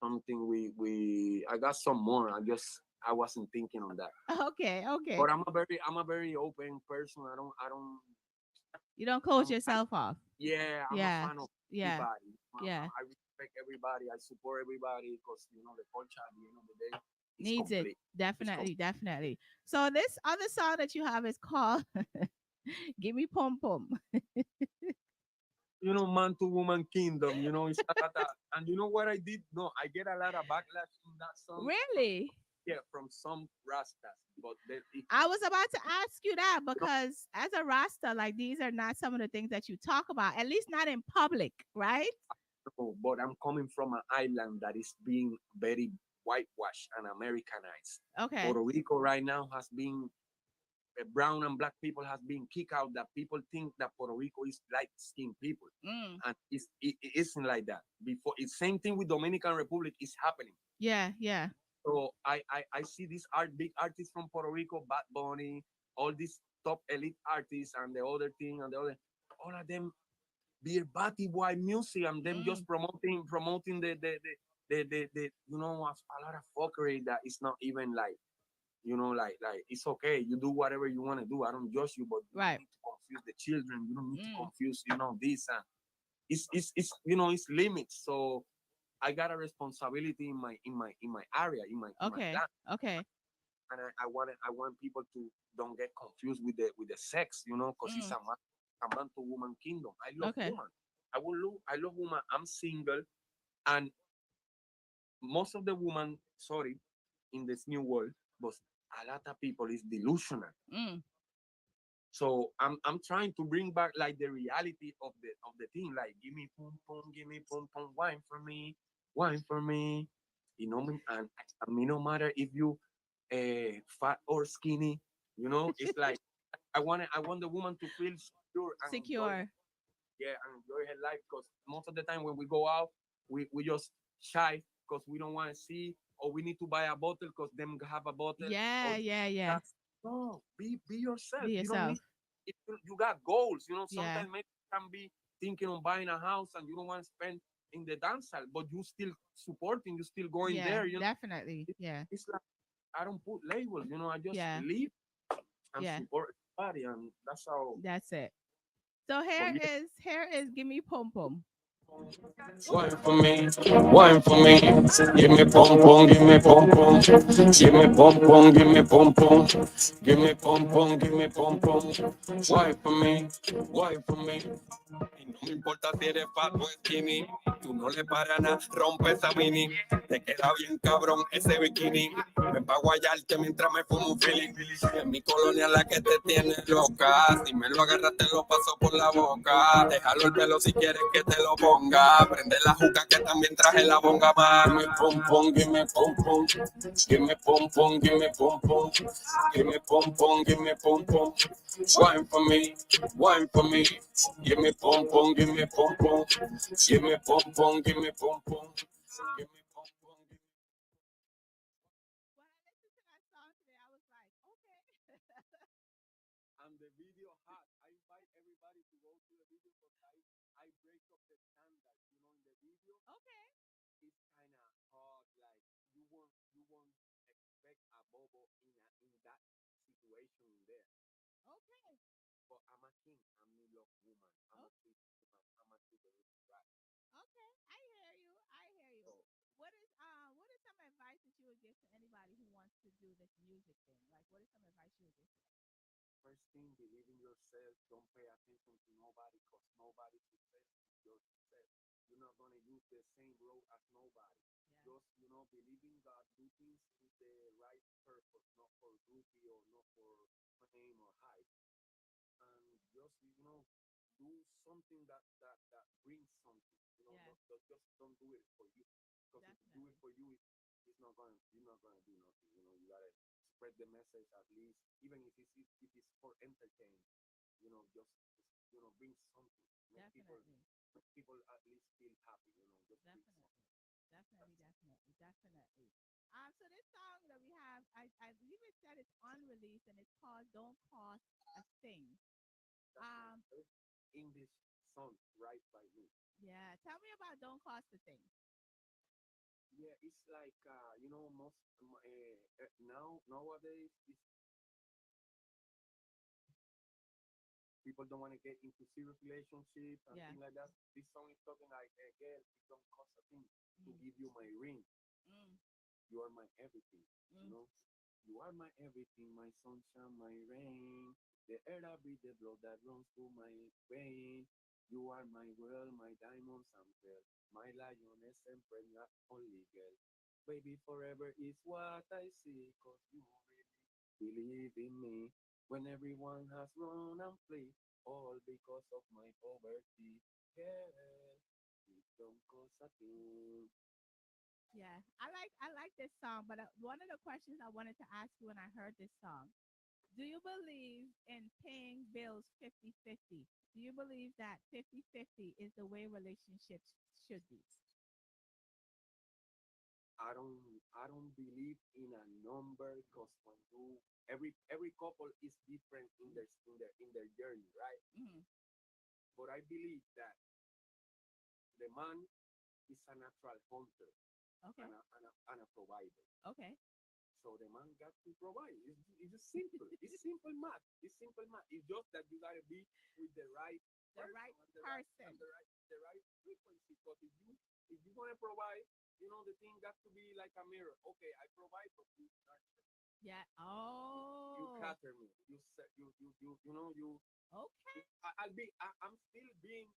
something with I got some more. I wasn't thinking on that. Okay. But I'm a very open person. I don't You don't close yourself off. Yeah, I'm a fan of everybody. Yeah. I respect everybody. I support everybody because the culture at the end of the day is Needs complete. it. Definitely, definitely. So this other song that you have is called Give Me Pom Pom. Man to woman kingdom. It's a lot of, and you know what I did? No, I get a lot of backlash from that song. Really? Yeah, from some rastas, but I was about to ask you that because as a Rasta, like these are not some of the things that you talk about, at least not in public, right? but I'm coming from an island that is being very whitewashed and Americanized. Okay. Puerto Rico right now has been brown and black people has been kicked out. That people think that Puerto Rico is light skinned people, and it isn't like that. Before it's same thing with Dominican Republic is happening. Yeah, yeah. So I see these big artists from Puerto Rico, Bad Bunny, all these top elite artists, and the other thing and the other, all of them beer batty white music and them just promoting the a lot of fuckery that is not even like like it's okay, you do whatever you want to do, I don't judge you, but you don't need to confuse the children, you don't need to confuse this, and it's it's limits. So I got a responsibility in my area, in my Okay. land. Okay. And I want people to don't get confused with the sex, because it's a man to woman kingdom. I love woman. I love woman. I'm single, and most of the woman, sorry, in this new world, but a lot of people is delusional. So I'm trying to bring back like the reality of the thing. Like give me pum pum, wine for me. And I mean, no matter if you fat or skinny, it's like I want the woman to feel secure and secure. And enjoy her life, because most of the time when we go out, we just shy because we don't want to see, or we need to buy a bottle because them have a bottle. Yeah, yeah. No, be yourself. Be You don't yourself. need. If you got goals, Yeah. sometimes maybe you can be thinking on buying a house and you don't want to spend in the dance hall, but you still supporting, you still going Yeah, there. definitely. Yeah. It's like I don't put labels. I just Yeah. live and Yeah. support everybody, and that's how. That's it. So here is Give Me Pom Pom. Wine for me, wine for me. Give me pom pom, give me pom pom. Give me pom pom, give me pom pom. Give me pom pom, give me pom pom. Wine for me, wine for me. Y no me importa si eres fat o skinny, tú no le paras nada, rompe esa mini. Te queda bien cabrón ese bikini. Me pa' guayarte mientras me fumo un feeling. En mi colonia la que te tiene loca. Si me lo agarras te lo paso por la boca. Déjalo el pelo si quieres que te lo ponga. Prende la juca que también traje la bonga más. Give me pom pom, give me pom pom. Give me pom pom, give me pom pom. Give me pom pom, give me pom pom. Wine for me, wine for me. Give me pom pom, give me pom pom. Give me pom pom, give me pom pom. Give me pom pom. When I listened to that song today, I was like, okay. And the video hot. I invite everybody to go to the video because I break up the standards. In the video, Okay. it's kind of hard. Like you won't expect a bobo in that situation in there. Okay. But I'm a king. I'm New York woman. I'm a sweet woman. I'm a super right. Okay. I hear you. I hear you. So What is some advice that you would give to anybody who wants to do this music thing? Like what is some advice you would give to them? first thing, believe in yourself. Don't pay attention to nobody because nobody's success is your success. You're not gonna use the same road as nobody. Yeah. Just believe in God. Do things with the right purpose, not for groupie or not for fame or hype. And just do something that brings something. Yeah. Just don't do it for you. Because if you do it Definitely. for you, you're not gonna do nothing. You gotta spread the message at least, even if it's for entertainment. Bring something. Definitely. Make people at least feel happy. Just bring Definitely. something. Definitely. So this song that we have, I believe it said it's unreleased and it's called Don't Cost a Thing. That's my first English song right by me. Yeah. Tell me about Don't Cost a Thing. Yeah, it's like most nowadays people don't want to get into serious relationships and Yeah. things like that. This song is talking like, hey, girl, it don't cost a thing to give you my ring. Mm, You are my everything. You mm. know, you are my everything, my sunshine, my rain. The air I breathe, the blood that runs through my vein. You are my world, my diamonds and pearl, my lioness and pregnant only girl. Baby, forever is what I see, 'cause you really believe in me. When everyone has run and fled, all because of my poverty. Girl, it don't cost a thing. Yeah, I like this song, but one of the questions I wanted to ask you when I heard this song, do you believe in paying bills 50-50? Do you believe that 50-50 is the way relationships should be? I don't believe in a number because when you every couple is different in their journey, right? Hmm. But I believe that the man is a natural hunter Okay. and a provider. Okay. So the man got to provide. It's just simple. It's simple math. It's simple math. It's just that you gotta be with the right The person right and person. the right frequency. Because if you wanna provide, the thing got to be like a mirror. Okay, I provide, but you nurture. Yeah. You Oh. cater me. You. Okay. I'm still being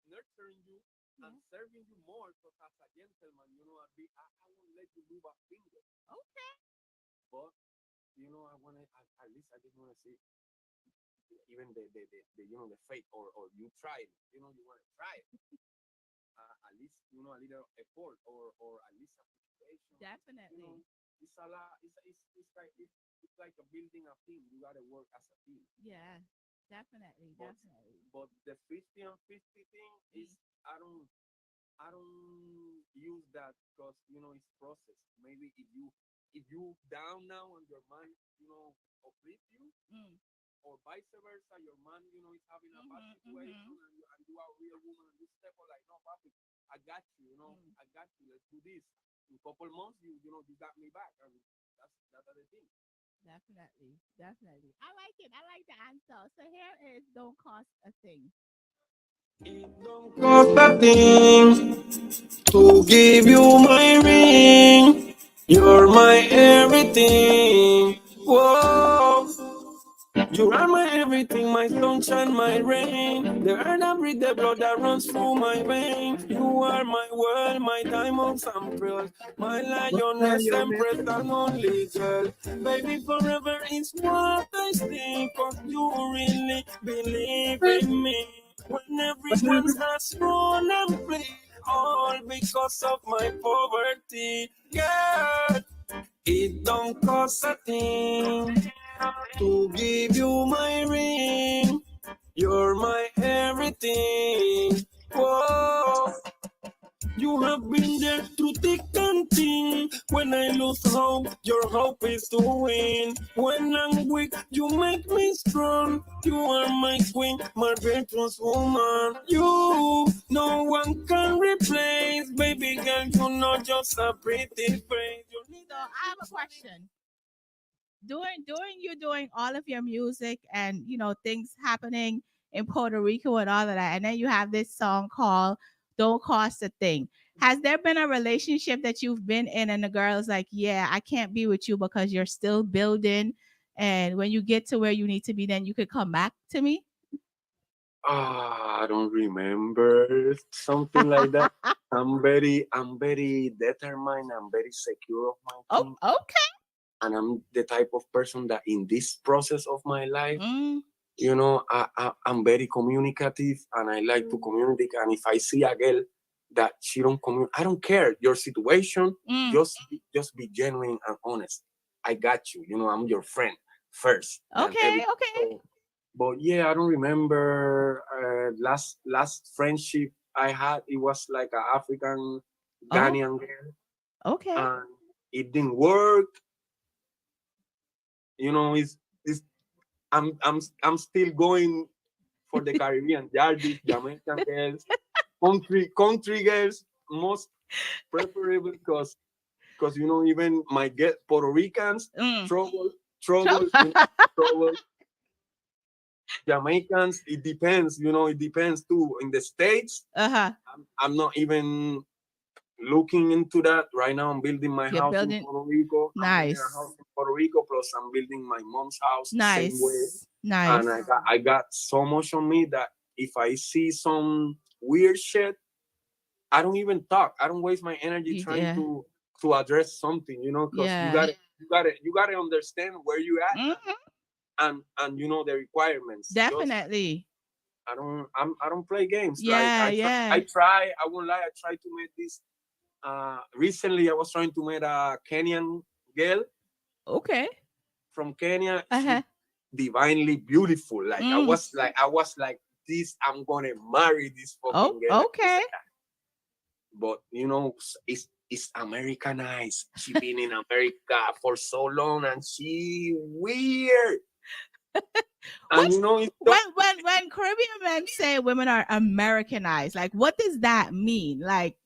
nurturing you Yeah. and serving you more. Because as a gentleman, I won't let you move a finger. Okay. But at least I just wanna see even the fate or you try it. You wanna try it. At least a little effort or at least appreciation. Definitely. It's a lot. It's like a building a team. You gotta work as a team. Yeah. Definitely. But Definitely. but the 50 and 50 thing is I don't use that because it's process. Maybe if you down now and your man uplift you, Mm. or vice versa, your man is having a bad Mhm. situation Mhm. and you are a real woman and you step up like, no, papi, I got you. Mm. I got you. Let's do this. In a couple months, you got me back, and that's the thing. Definitely. Definitely. I like it. I like the answer. So here is don't cost a thing. Cost a thing to give you my ring. You're my everything. Whoa. You are my everything, my sunshine, my rain. The air that breathe, the blood that runs through my veins. You are my world, my diamonds and pearls, my lioness, empress, and only girl. Baby, forever is what I think, 'cause you really believe in me. When everyone has run and fled, all because of my poverty. Girl, it don't cost a thing to give you my ring. You're my everything. Whoa. You have been there through thick and thin. When I lose hope, your hope is to win. When I'm weak, you make me strong. You are my queen, my virtuous woman. You, no one can replace. Baby girl, you're not just a pretty face. You need So I have a question. Doing all of your music and things happening in Puerto Rico and all of that, and then you have this song called "Don't Cost a Thing." Has there been a relationship that you've been in and the girl is like, "Yeah, I can't be with you because you're still building, and when you get to where you need to be, then you could come back to me"? I don't remember something like that. I'm very determined. I'm very secure of my Oh, thing, okay. and I'm the type of person that in this process of my life, Mm, I'm very communicative, and I like to communicate. And if I see a girl that she don't communicate, I don't care your situation. mm. Just be genuine and honest. I got you. I'm your friend first than Okay, everything. okay. But yeah, I don't remember last friendship I had. It was like an African Oh, Ghanaian girl, okay. and it didn't work. It's I'm still going for the Caribbean, Yardies, Jamaican girls, country girls, most preferable because even my get Puerto Ricans Mm. trouble, trouble. Jamaicans, it depends, it depends too. In the States, Uh-huh. I'm not even looking into that. Right now, I'm building my You're house building- in Puerto Rico. I'm building a Nice. house in Puerto Rico, plus I'm building my mom's house the same way. Nice. Nice. And I got so much on me that if I see some weird shit, I don't even talk. I don't waste my energy trying Yeah. to address something, because Yeah. you gotta understand where you at Mhm. and the requirements. Definitely. I don't play games. Yeah, I won't lie, I tried to make this recently I was trying to meet a Kenyan girl Okay. from Kenya. Uh-huh. Divinely beautiful. Like I was like this, I'm gonna marry this fucking girl. Okay. But it's Americanized. She been in America for so long and she weird. And when Caribbean men say women are Americanized, like what does that mean? Like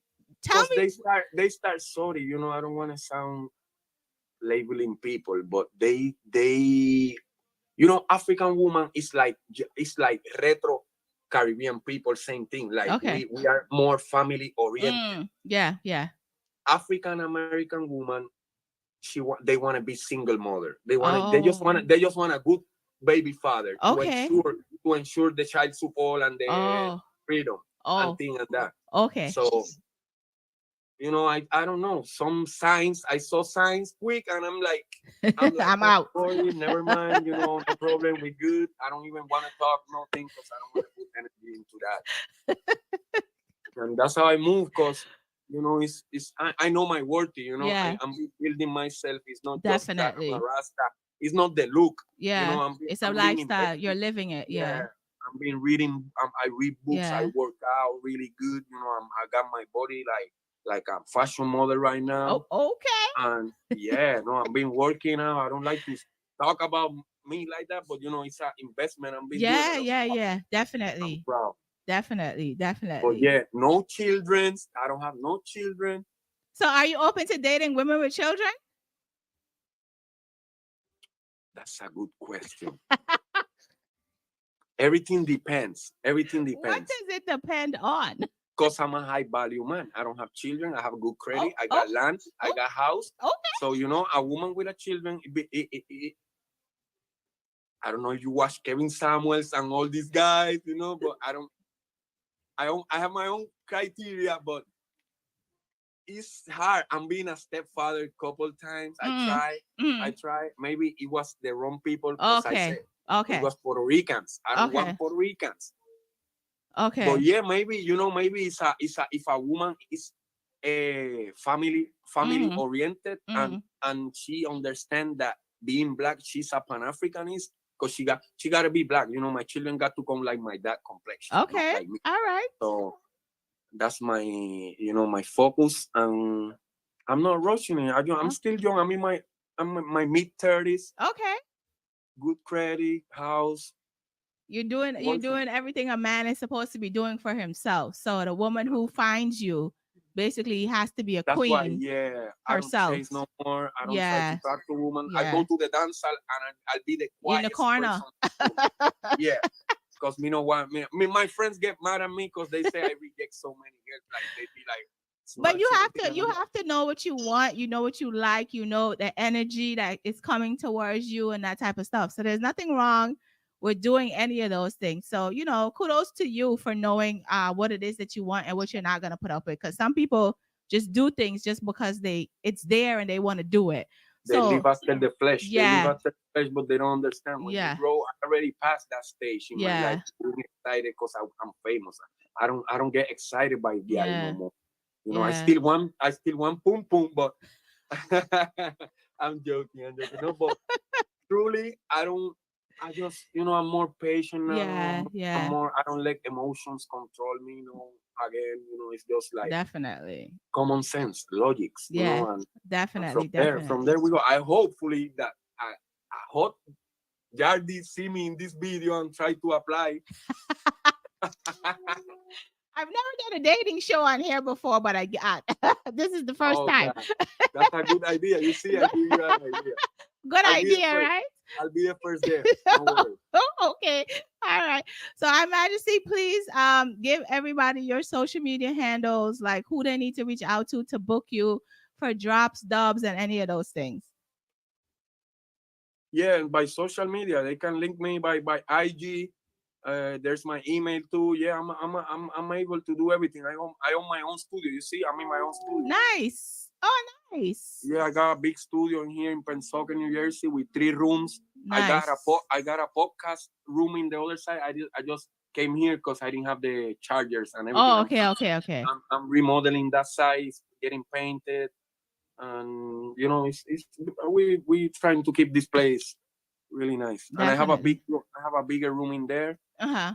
tell me. They start sorry, I don't want to sound labeling people, but they African woman is like retro Caribbean people, same thing. Like Okay. we are more family oriented. Yeah. African American woman, they want to be single mother. They just want a good baby father to ensure the child support and the freedom and thing and that. Okay. So I don't know, some signs. I saw signs quick and I'm like I'm out. Sorry, never mind, no problem, we good. I don't even want to talk nothing because I don't want to put energy into that. And that's how I move, because it's I know my worth, Yeah. I'm building myself. It's not Definitely. just that I'm a Rasta. It's not the look. Yeah. It's a I'm lifestyle. You're living it. Yeah. I've been reading. I read books. Yeah. I work out really good. I got my body like a fashion model right now. Oh, okay. And I've been working out. I don't like to talk about me like that, but it's an investment. I'm being Yeah. Definitely. I'm proud. Definitely. But no children. I don't have no children. So are you open to dating women with children? That's a good question. Everything depends. What does it depend on? Because I'm a high value man. I don't have children. I have good credit. I got land. I got house. Okay. So a woman with a children. I don't know if you watch Kevin Samuels and all these guys, but I have my own criteria, but it's hard. I'm being a stepfather a couple times. I try. Maybe it was the wrong people. Okay. It was Puerto Ricans. I don't want Puerto Ricans. Okay. But maybe maybe it's if a woman is family oriented and she understands that being black, she's a Pan-Africanist, because she got to be black. My children got to come like my dad complexion. Okay. Like me. All right. So that's my my focus, and I'm not rushing it. I'm still young. I'm in my mid-30s. Okay. Good credit, house. You're doing everything a man is supposed to be doing for himself. So the woman who finds you basically has to be a queen. Why, herself. I don't chase no more. I don't try to talk to women. I go to the dance hall and I'll be the quiet in the corner. Yeah. Because my friends get mad at me because they say I reject so many girls. Like they be like, but you have to know what you want. You know what you like. You know the energy that is coming towards you and that type of stuff. So there's nothing wrong with doing any of those things. So kudos to you for knowing what it is that you want and what you're not gonna put up with. Because some people just do things just because it's there and they want to do it. They live after the flesh. Yeah. They live after the flesh, but they don't understand. When you grow, I already passed that stage in my life. I'm excited because I'm famous. I don't get excited by the no more. I still want pum pum, but I'm joking. No, but truly, I just I'm more patient now. I'm more. I don't let emotions control me. Again, it's just like definitely common sense, logics. And definitely. From there we go. I hopefully that I hope Jardi see me in this video and try to apply. I've never done a dating show on here before, but I got this is the first time. That's a good idea. You see, I give you an idea. Good idea, right? I'll be the first there. Don't worry. Oh, okay. All right. So, Our Majesty, please give everybody your social media handles, like who they need to reach out to book you for drops, dubs, and any of those things. Yeah, and by social media, they can link me by IG. There's my email too. Yeah, I'm able to do everything. I own my own studio. You see, I'm in my own studio. Nice. Oh, nice. Yeah, I got a big studio in here in Pensacola, New Jersey, with 3 rooms. Nice. I got a podcast room in the other side. I just came here because I didn't have the chargers and everything. Oh, okay. I'm remodeling that side, it's getting painted, and you know, it's we trying to keep this place really nice. Definitely. And I have a bigger room in there. Uh-huh.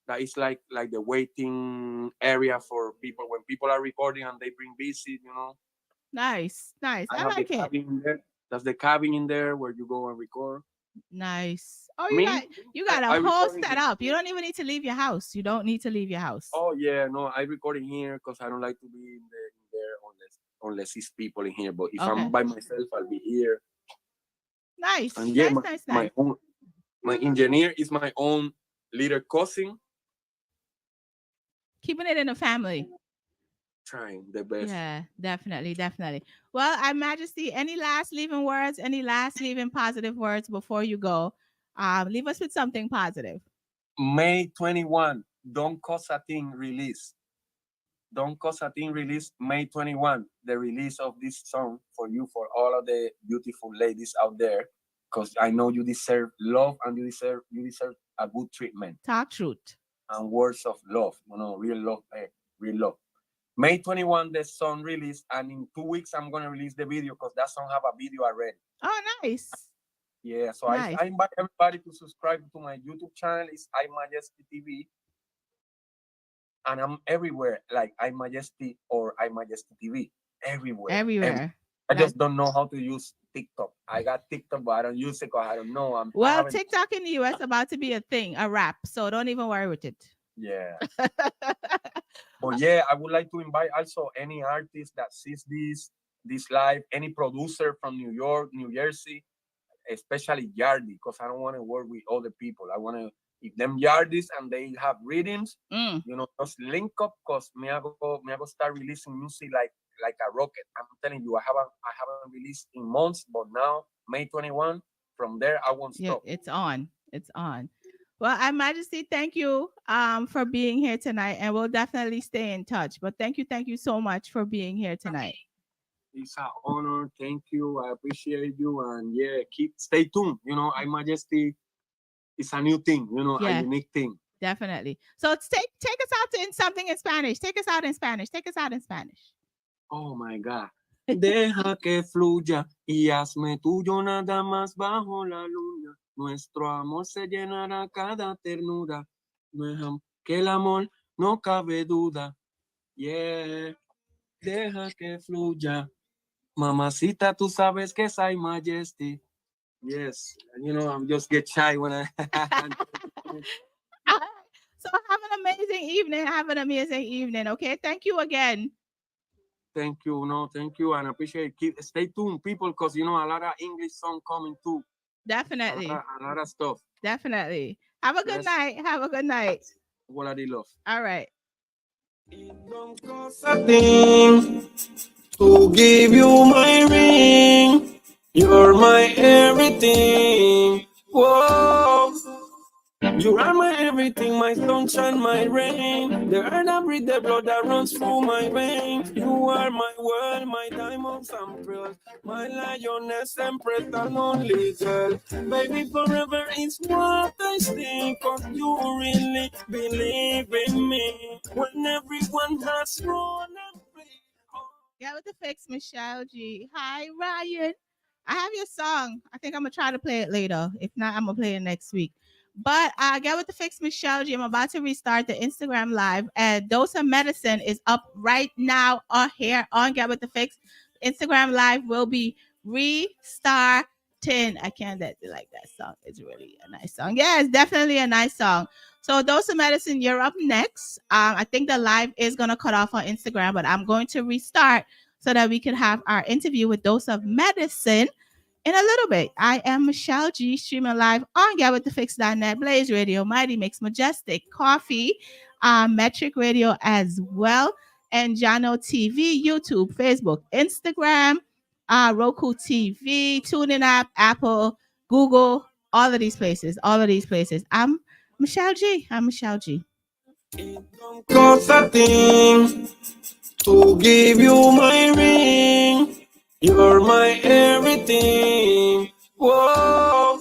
That is like the waiting area for people when people are recording and they bring visit, you know. Nice. I have like the it. cabin in there. That's the cabin in there where you go and record. Nice. Oh, Me? you got I a whole record in setup. You don't even need to leave your house. You don't need to leave your house. Oh yeah, no, I record in here because I don't like to be in there unless it's people in here. But if Okay. I'm by myself, I'll be here. Nice. And yeah, nice. My engineer is my own little cousin. Keeping it in the family. Trying the best. Yeah, definitely. Well, Our Majesty, any last leaving words? Any last leaving positive words before you go? Leave us with something positive. May 21, Don't Cause a Thing release. Don't Cause a Thing release May 21. The release of this song for you, for all of the beautiful ladies out there, because I know you deserve love and you deserve a good treatment. Talk truth. And words of love, you know, real love. May 21, the song release, and in 2 weeks I'm gonna release the video because that song have a video already. Oh, nice. Yeah, so Nice. I invite everybody to subscribe to my YouTube channel. It's Iamajesty TV, and I'm everywhere, like Iamajesty or Iamajesty TV, everywhere. I just don't know how to use TikTok. I got TikTok, but I don't use it because I don't know. Well, TikTok in the US about to be a thing, a rap. So don't even worry with it. Yeah. But yeah, I would like to invite also any artist that sees this live, any producer from New York, New Jersey, especially Yardy, because I don't want to work with other people. I want to, if them Yardies and they have readings, you know, just link up because me I go start releasing music like a rocket. I'm telling you, I haven't released in months, but now May 21, from there I won't stop. It's on. Well, Our Majesty, thank you for being here tonight, and we'll definitely stay in touch. But thank you so much for being here tonight. It's an honor. Thank you. I appreciate you, and yeah, stay tuned. You know, Iamajesty is a new thing. You know, a unique thing. Definitely. So take us out in something in Spanish. Take us out in Spanish. Oh my God. Deja que fluya y hazme tuyo nada más bajo la luna. Nuestro amor se llenará cada ternura. Que el amor no cabe duda. Yeah. Deja que fluya. Mamacita, tú sabes que es Iamajesty. Yes. You know, I'm just get shy when I... So have an amazing evening. Okay. Thank you again. Thank you. No, thank you. And I appreciate it. Stay tuned, people, because, you know, a lot of English song coming too. Definitely. A lot of stuff. Definitely. Have a good night. What I love. All right. Don't cost a thing to give you my ring. You're my everything. Whoa. You are my everything, my sunshine, my rain. The air that breathes, the blood that runs through my veins. You are my world, my diamonds and pearls, my lioness, empress, and only girl. Baby, forever is what I think, 'cause you really believe in me when everyone has run and free. Yeah, with the fix, Michelle G. Hi, Ryan. I have your song. I think I'm gonna try to play it later. If not, I'm gonna play it next week. But Get With The Fix, Michelle G. I'm about to restart the Instagram live, and Doza Medicine is up right now here on Get With The Fix. Instagram live will be restarting. I can't like that song. It's really a nice song. Yeah, it's definitely a nice song. So Doza Medicine, you're up next. I think the live is gonna cut off on Instagram, but I'm going to restart so that we can have our interview with Doza Medicine. in a little bit. I am Mkchelleg, streaming live on GetWithTheFix.net, Blaze Radio, Mighty Mix, Majestic, Coffee, Metric Radio as well, and Jano TV, YouTube, Facebook, Instagram, Roku TV, TuneIn app, Apple, Google, all of these places, all of these places. I'm Mkchelleg. I'm Mkchelleg. Cause a thing to give you my ring. You're my everything. Whoa.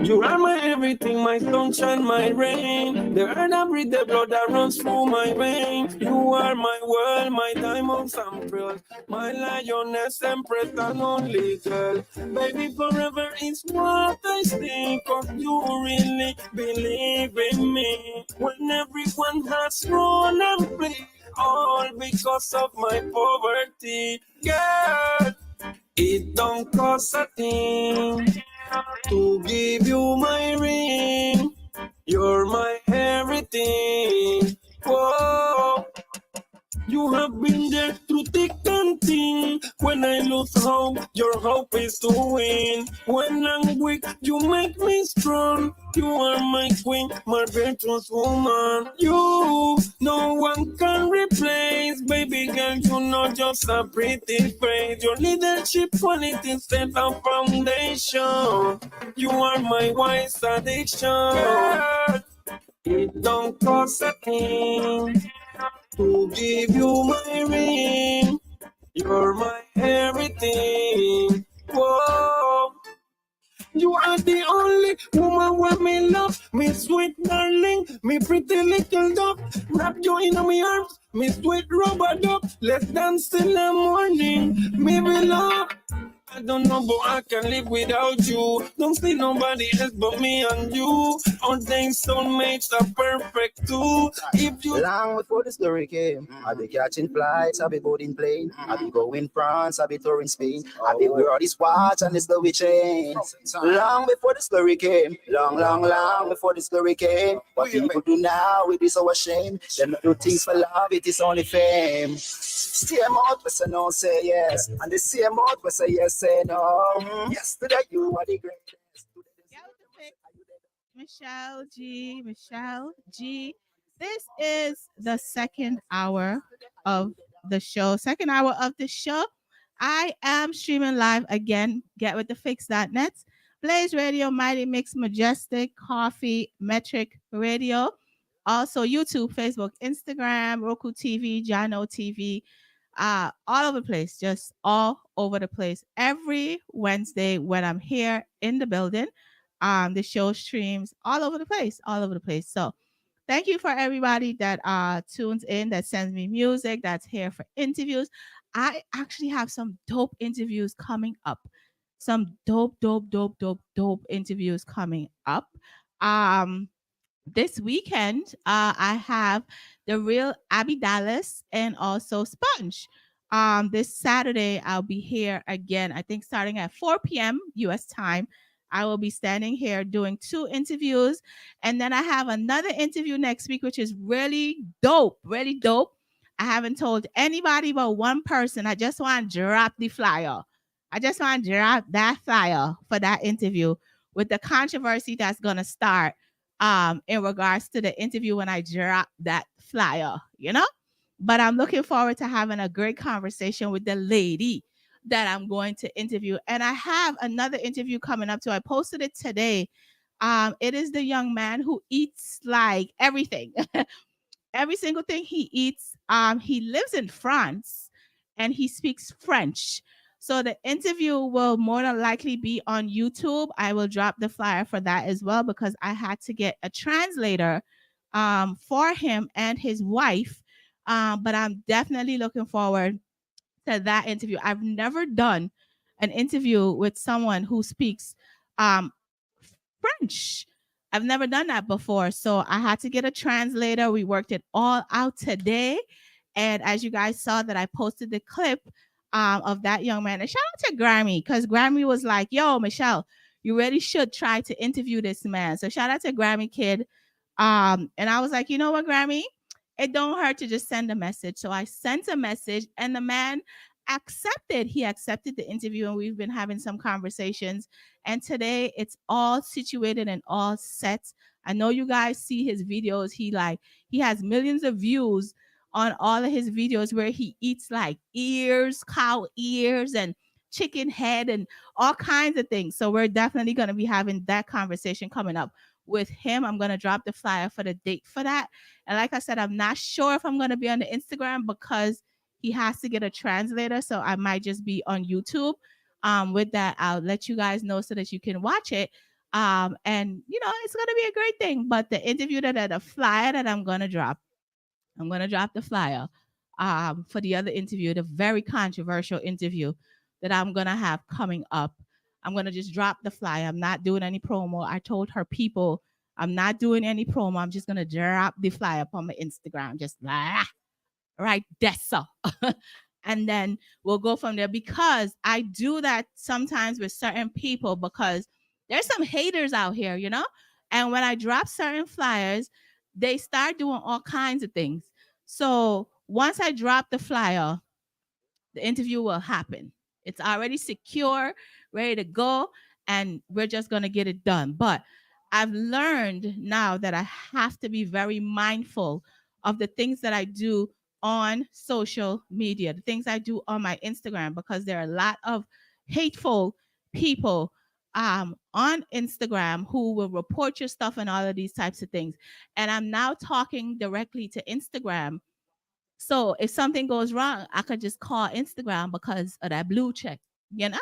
You are my everything, my sunshine, my rain. The air that breathe, the blood that runs through my veins. You are my world, my diamonds and pearls, my lioness, empress, and only girl. Baby, forever is what I think, 'cause you really believe in me. When everyone has run and played, all because of my poverty. Girl, it don't cost a thing to give you my ring. You're my everything. Whoa. You have been there through thick and thin. When I lose hope, your hope is to win. When I'm weak, you make me strong. You are my queen, my virtuous woman. You, no one can replace. Baby girl, you know just a pretty face. Your leadership qualities set a foundation. You are my wise addiction. It don't cost a thing to give you my ring. You're my everything. Whoa. You are the only woman where me love, me sweet darling, me pretty little dove. Wrap you in my arms, me sweet rubber duck. Let's dance till the morning, me love. I don't know, but I can live without you. Don't see nobody else but me and you. Our days soulmates are perfect too. If you Long before the story came, I be catching flights, I be boarding plane, I be going France, I be touring Spain, I be wear all these watch and this Louis chain. Long before the story came, long before the story came. What people do now, it is our shame. They don't do things for love, it is only fame. Same out, but say no, say yes, and the same out, but say yes, say no. Yesterday you are the greatest. Mkchelleg. This is the second hour of the show. Second hour of the show. I am streaming live again. GetWithTheFix.net, Blaze Radio, Mighty Mix, Majestic, Coffee, Metric Radio. Also YouTube, Facebook, Instagram, Roku TV, Jano TV, all over the place, just all over the place. Every Wednesday when I'm here in the building, the show streams all over the place, all over the place. So thank you for everybody that tunes in, that sends me music, that's here for interviews. I actually have some dope interviews coming up. Some dope interviews coming up. This weekend, I have the real Abby Dallas and also Sponge. This Saturday, I'll be here again. I think starting at 4 p.m. U.S. time. I will be standing here doing 2 interviews, and then I have another interview next week, which is really dope, really dope. I haven't told anybody but one person. I just want to drop the flyer. I just want to drop that flyer for that interview with the controversy that's gonna start in regards to the interview when I drop that flyer, you know? But I'm looking forward to having a great conversation with the lady that I'm going to interview. And I have another interview coming up too. I posted it today. It is the young man who eats like everything. Every single thing he eats. He lives in France and he speaks French. So the interview will more than likely be on YouTube. I will drop the flyer for that as well because I had to get a translator for him and his wife. But I'm definitely looking forward to that interview. I've never done an interview with someone who speaks French. I've never done that before. So I had to get a translator. We worked it all out today. And as you guys saw that I posted the clip of that young man. And shout out to Grammy, because Grammy was like, yo, Michelle, you really should try to interview this man. So shout out to Grammy Kid. And I was like, you know what, Grammy? It don't hurt to just send a message. So I sent a message and the man accepted. He accepted the interview, and we've been having some conversations. And today it's all situated and all set. I know you guys see his videos. He has millions of views on all of his videos where he eats like ears, cow ears, and chicken head and all kinds of things. So we're definitely going to be having that conversation coming up with him. I'm going to drop the flyer for the date for that. And like I said, I'm not sure if I'm going to be on the Instagram because he has to get a translator. So I might just be on YouTube. With that, I'll let you guys know so that you can watch it. And it's gonna be a great thing. But the interview the flyer that I'm gonna drop the flyer for the other interview, the very controversial interview that I'm gonna have coming up. I'm gonna just drop the flyer. I'm not doing any promo. I told her people I'm not doing any promo. I'm just gonna drop the flyer up on my Instagram. Just right there, so. And then we'll go from there because I do that sometimes with certain people because there's some haters out here, And when I drop certain flyers, they start doing all kinds of things. So once I drop the flyer, the interview will happen. It's already secure, ready to go, and we're just going to get it done. But I've learned now that I have to be very mindful of the things that I do on social media, the things I do on my Instagram, because there are a lot of hateful people on Instagram who will report your stuff and all of these types of things. And I'm now talking directly to Instagram, so if something goes wrong, I could just call Instagram because of that blue check, you know?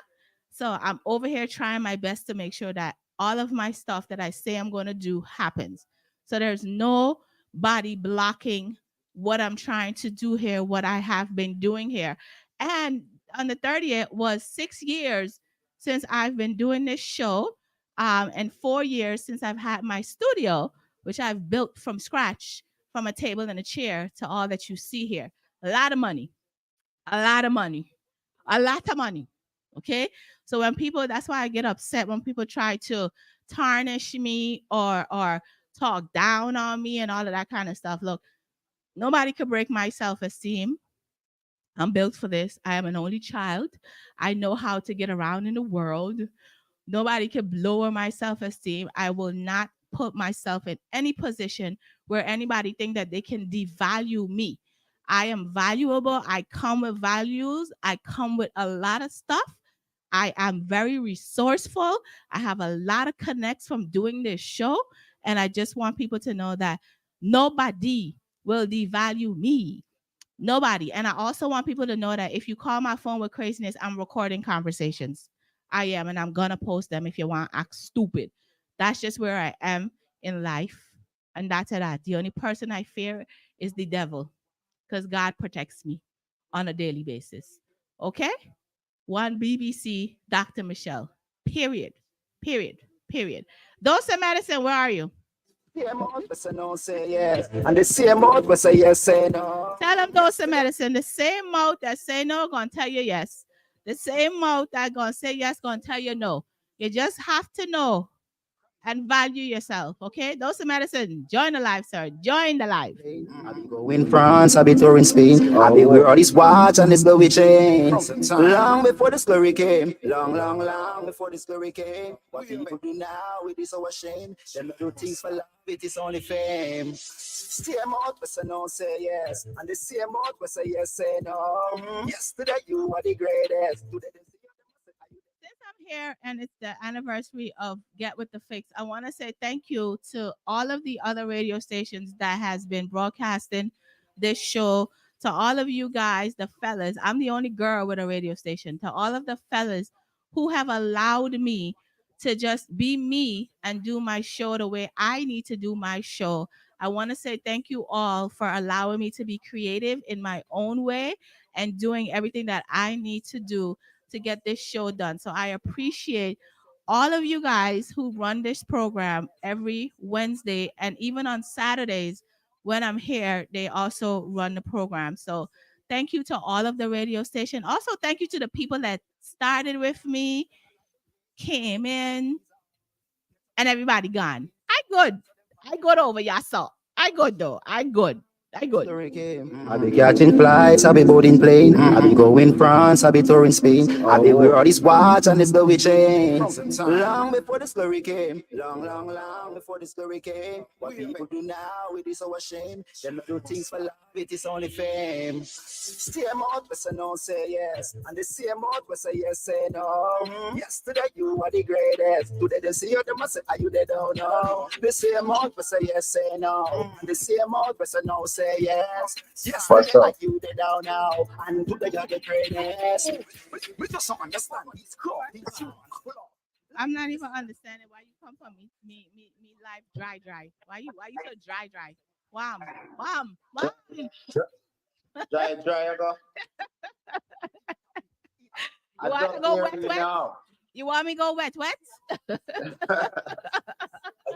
So I'm over here trying my best to make sure that all of my stuff that I say I'm going to do happens. So there's nobody blocking what I'm trying to do here, what I have been doing here. And on the 30th was 6 years since I've been doing this show, and 4 years since I've had my studio, which I've built from scratch, from a table and a chair to all that you see here. A lot of money, a lot of money, a lot of money. Okay. So when people, that's why I get upset when people try to tarnish me or talk down on me and all of that kind of stuff. Look, nobody could break my self-esteem. I'm built for this. I am an only child. I know how to get around in the world. Nobody can lower my self-esteem. I will not put myself in any position where anybody think that they can devalue me. I am valuable. I come with values. I come with a lot of stuff. I am very resourceful. I have a lot of connects from doing this show. And I just want people to know that nobody will devalue me. Nobody. And I also want people to know that if you call my phone with craziness, I'm recording conversations. I am, and I'm gonna post them if you want to act stupid. That's just where I am in life. And that's that. The only person I fear is the devil. Because God protects me on a daily basis. Okay? One BBC, Dr. Michelle. Period. Period. Period. Dosa Medicine, where are you? Same out, but say no, say yes. And the same out, but say yes, say no. Tell them Dosa Medicine. The same mouth that say no gonna tell you yes. The same mouth that gonna say yes gonna tell you no. You just have to know and value yourself. Okay? Dosa Medicine. Join the live, sir. Join the live. I be go in France, I be tour in Spain. I be wear all this watch and this glory chain. Long before this glory came. Long before this glory came. What people do now, it is our shame. Them do things for love, it is only fame. Same out, but say no, say yes. And the same out, but say yes, say no. Yes, today you are the greatest. Today Since I'm here and it's the anniversary of Get With the Fix, I want to say thank you to all of the other radio stations that has been broadcasting this show. To all of you guys, the fellas, I'm the only girl with a radio station. To all of the fellas who have allowed me to just be me and do my show the way I need to do my show, I want to say thank you all for allowing me to be creative in my own way and doing everything that I need to do to get this show done. So I appreciate all of you guys who run this program every Wednesday and even on Saturdays when I'm here, they also run the program. So thank you to all of the radio station. Also, thank you to the people that started with me, came in, and everybody gone. I good. I good over y'all. So I good though. I good. I good. I be catching flights, I be boarding plane. I be going France, I be touring Spain. I be wear all this watch and this Louis chain. Long before the story came, long before the story came. What people do now, it is our shame. Them do things for love, it is only fame. Same out, we say no, say yes. And the same out, we say yes, say no. Yesterday you are the greatest. Today they see you, they must say, are you they don't know. The same out, we say yes, say no. And the same out, we say no, say yes. Yesterday like you they don't know. And today you're the greatest. We just don't understand these crowd. I'm not even understanding why you come for me life dry. Why you so dry? Wham, wham, wham. Dry, I go. You want to go wet? You want me go wet? I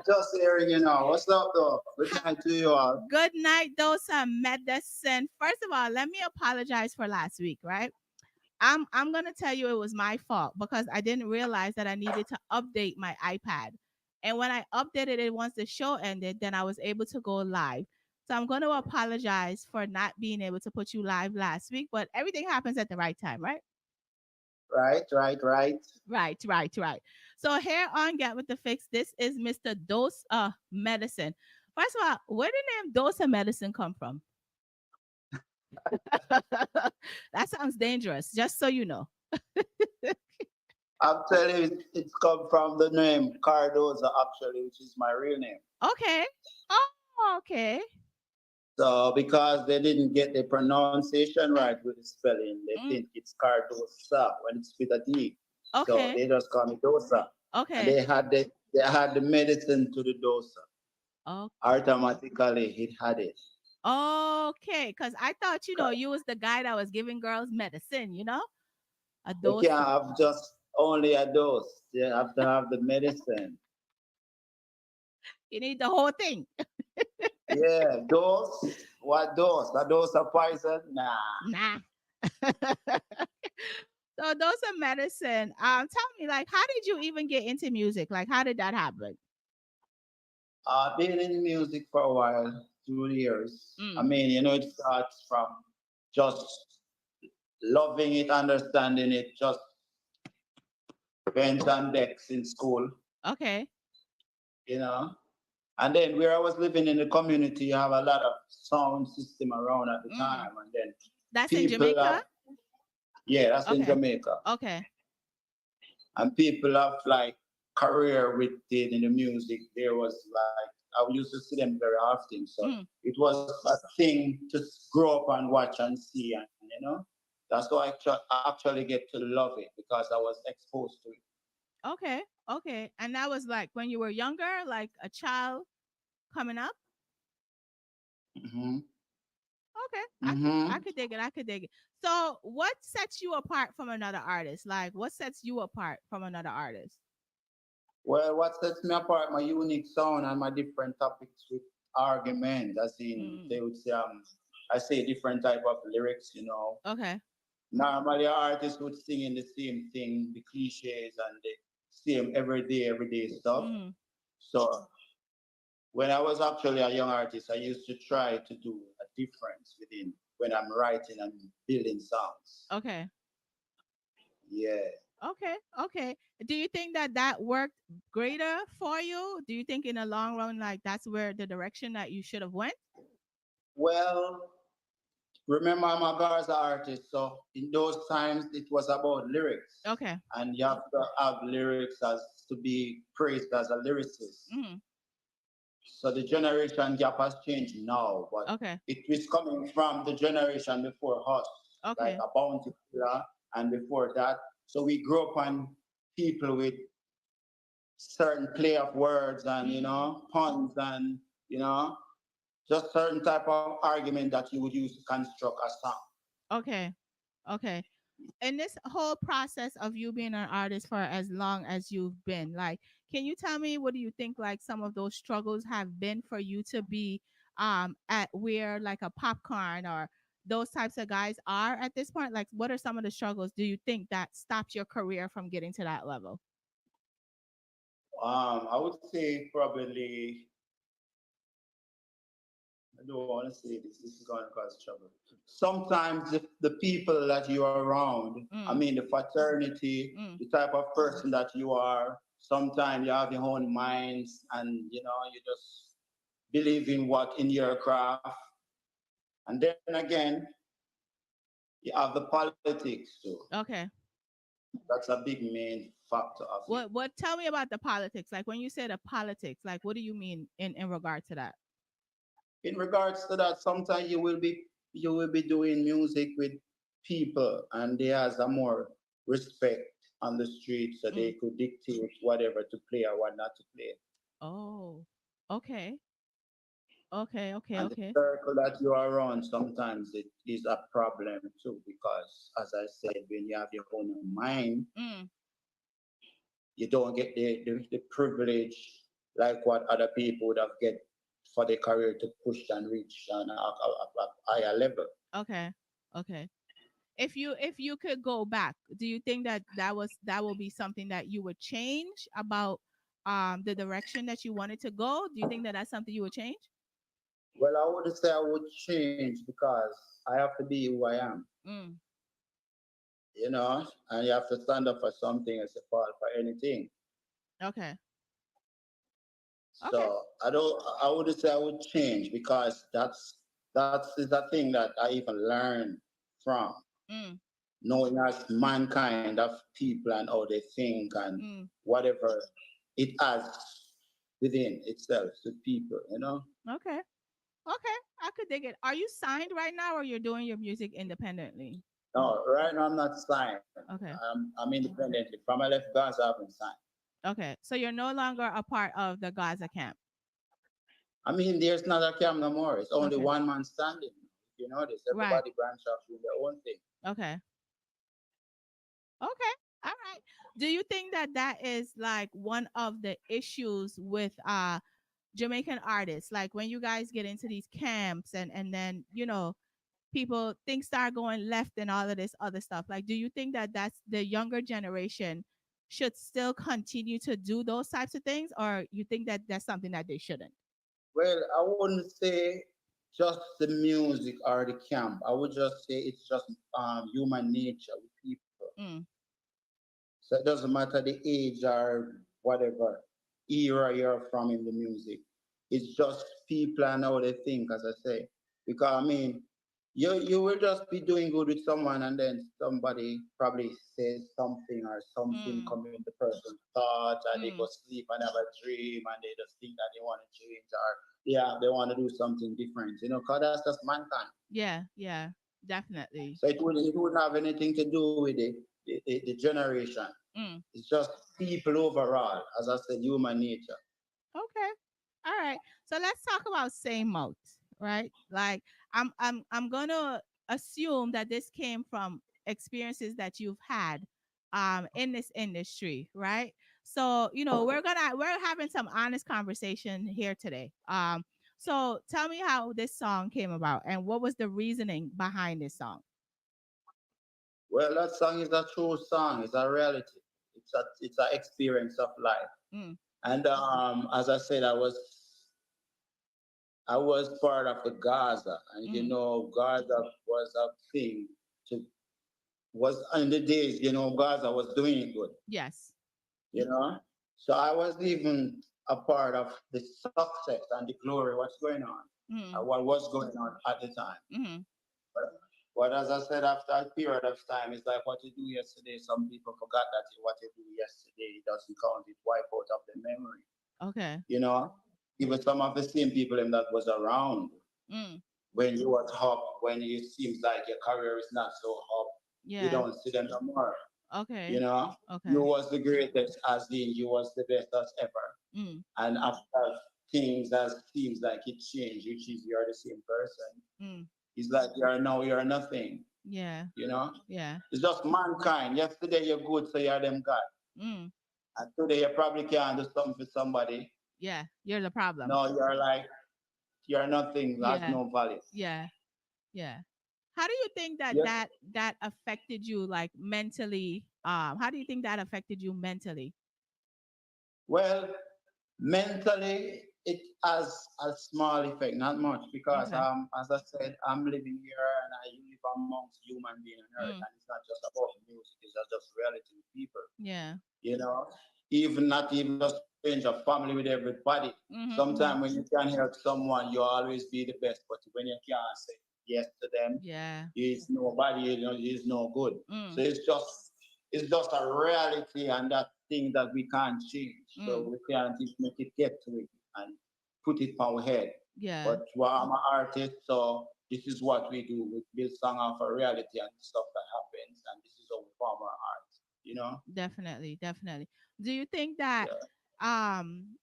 just hearing you now. What's up, though? Good night to you all. Good night, Doza Medicine. First of all, let me apologize for last week, right? I'm gonna tell you it was my fault because I didn't realize that I needed to update my iPad. And when I updated it once the show ended, then I was able to go live. So I'm gonna apologize for not being able to put you live last week, but everything happens at the right time, right? Right. Right. So here on Get With The Fix, this is Mr. Dose Medicine. First of all, where did the name Dose Medicine come from? That sounds dangerous, just so you know. I'm telling you, it's come from the name Cardoza, actually, which is my real name. Okay. Oh, okay. So because they didn't get the pronunciation right with the spelling, they Mm, think it's Cardoza when it's with a D. So okay. they just call me Dosa. And Okay. they had the medicine to the Dosa. Oh, Automatically it had it. okay. Because I thought, you was the guy that was giving girls medicine, a They dose. can't have just only a dose. They have to have the medicine. You need the whole thing. Yeah, dose. What dose? A dose of poison? Nah. Nah. So those are medicine. Tell me, like, how did you even get into music? Like, how did that happen? I've been in music for a while, 2 years. I Mm. mean, it starts from just loving it, understanding it, just bench and decks in school, Okay. you know. And then where I was living in the community, you have a lot of sound system around at the Mm. time. And then That's in people Jamaica. have, yeah, that's in Okay. Jamaica. Okay. And people have like career with it in the music. There was like, I used to see them very often. So Mm. it was a thing to grow up and watch and see. And, that's why I actually get to love it because I was exposed to it. Okay. Okay. And that was like when you were younger, like a child coming up. Hmm. Okay. I Hmm. could dig it. I could dig it. So, what sets you apart from another artist? Like, what sets you apart from another artist? Well, what sets me apart, my unique sound and my different topics with argument, as in Mm. they would say, I say different type of lyrics. Okay. Normally, artists would sing in the same thing, the cliches and the same everyday stuff. Mm. So when I was actually a young artist, I used to try to do a difference within when I'm writing and building songs. Okay. Yeah. Okay. Okay. Do you think that that worked greater for you? Do you think in the long run, like that's where the direction that you should have went? Well, remember, I'm a Garza artist, so in those times it was about lyrics, Okay. and you have to have lyrics as to be praised as a lyricist. Mm. So the generation gap has changed now, but Okay. it was coming from the generation before us, like Okay. a Bounty Killer, and before that. So we grew up on people with certain play of words and Mm. puns and you know just certain type of argument that you would use to construct a song. Okay. Okay. In this whole process of you being an artist for as long as you've been, like, can you tell me what do you think like some of those struggles have been for you to be at where like a popcorn or those types of guys are at this point? Like, what are some of the struggles do you think that stopped your career from getting to that level? I would say probably I don't want to say this. This is going to cause trouble. Sometimes the people that you are around, I Mm, mean, the fraternity, mm. the type of person that you are, sometimes you have your own minds and, you just believe in what in your craft. And then again, you have the politics too. Okay. That's a big main factor of it. What tell me about the politics? Like when you say the politics, like what do you mean in regard to that? In regards to that, sometimes you will be doing music with people and they has a more respect on the street so they Mm. could dictate whatever to play or what not to play. Oh. Okay. Okay, okay, And the okay. circle that you are around sometimes it is a problem too because as I said, when you have your own mind, Mm. you don't get the privilege like what other people would have get for their career to push and reach on a higher level. Okay. Okay. If you could go back, do you think that that will be something that you would change about the direction that you wanted to go? Do you think that that's something you would change? Well, I would say I would change because I have to be who I am, Mm. and you have to stand up for something as a fall for anything. Okay. Okay. So I would say I would change because that's is a thing that I even learned from Mm. knowing as mankind of people and how they think and Mm. whatever it has within itself to people. Okay. Okay. I could dig it. Are you signed right now or you're doing your music independently? No, right now I'm not signed. Okay. I'm independently. From I left Gaza, I've been signed. Okay. So you're no longer a part of the Gaza camp. I mean, there's not a camp no more. It's only Okay. one man standing. You know this. Right. Everybody branch off with their own thing. Okay. Okay. All right. Do you think that that is like one of the issues with Jamaican artists? Like when you guys get into these camps and then, people things start going left and all of this other stuff. Like do you think that that's the younger generation should still continue to do those types of things or you think that that's something that they shouldn't? Well, I wouldn't say just the music or the camp. I would just say it's just human nature with people. Mm, So it doesn't matter the age or whatever era you're from in the music. It's just people and how they think, as I say. Because I mean, you will just be doing good with someone and then somebody probably says something or something mm, come in the person's thought and they go mm. sleep and have a dream and they just think that they want to change or yeah, they want to do something different, because that's just mankind. Yeah, yeah, definitely. So it wouldn't have anything to do with the generation. Mm. It's just people overall, as I said, human nature. Okay. All right. So let's talk about same mode, right? Like I'm gonna assume that this came from experiences that you've had in this industry, right? So, we're having some honest conversation here today. So tell me how this song came about and what was the reasoning behind this song? Well, that song is a true song. It's a reality. It's a experience of life. Mm, And as I said, I was part of the Gaza, and mm, Gaza was a thing to was in the days, Gaza was doing it good, yes. you know. So I was even a part of the success and the glory, what's going on, Mm, what was going on at the time. mm, But, but as I said, after a period of time, it's like what you do yesterday. Some people forgot that what you do yesterday doesn't count. It wipe out of the memory. okay. You know, even some of the same people in that was around Mm, when you was up, when it seems like your career is not so up, you yeah. don't see them no more. You Okay. know, you Okay. was the greatest, as in you was the best as ever. Mm, And after things as seems like it changed, which is you're the same person. mm, It's like you're nothing. yeah. You know, Yeah. it's just mankind. Yesterday you're good, so you're them God. Mm, And today you probably can't do something for somebody. yeah. You're the problem. No, you're nothing, has Yeah. no value. Yeah. Yeah. How do you think that Yes. that affected you like mentally? How do you think that affected you mentally? Well, mentally, it has a small effect, not much, because Okay. as I said, I'm living here and I live amongst human beings on earth, Mm. and it's not just about music; it's not just reality with people. Yeah. You know, even not even just stranger, family with everybody. Mhm. Sometimes Mhm. when you can help someone, you always be the best. But when you can't say yes to them, Yeah. is nobody, is no good. So Mm. it's just a reality and that thing that we can't change. So Mm. we can't just make it get to it and put it on our head. Yeah. But I'm an artist, so this is what we do. We build song off a reality and stuff that happens, and this is how we form our art. You know? Definitely. Definitely. Do you think that Yeah. um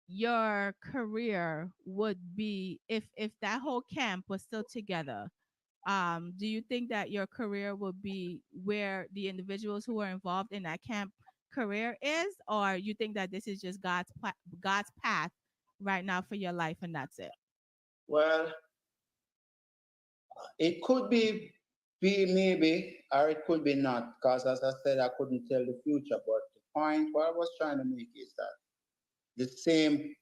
your career would be, if that whole camp was still together, do you think that your career would be where the individuals who are involved in that camp career is, or you think that this is just God's path right now for your life and that's it? Well, it could be maybe, or it could be not, because as I said, I couldn't tell the future. But the point what I was trying to make is that the same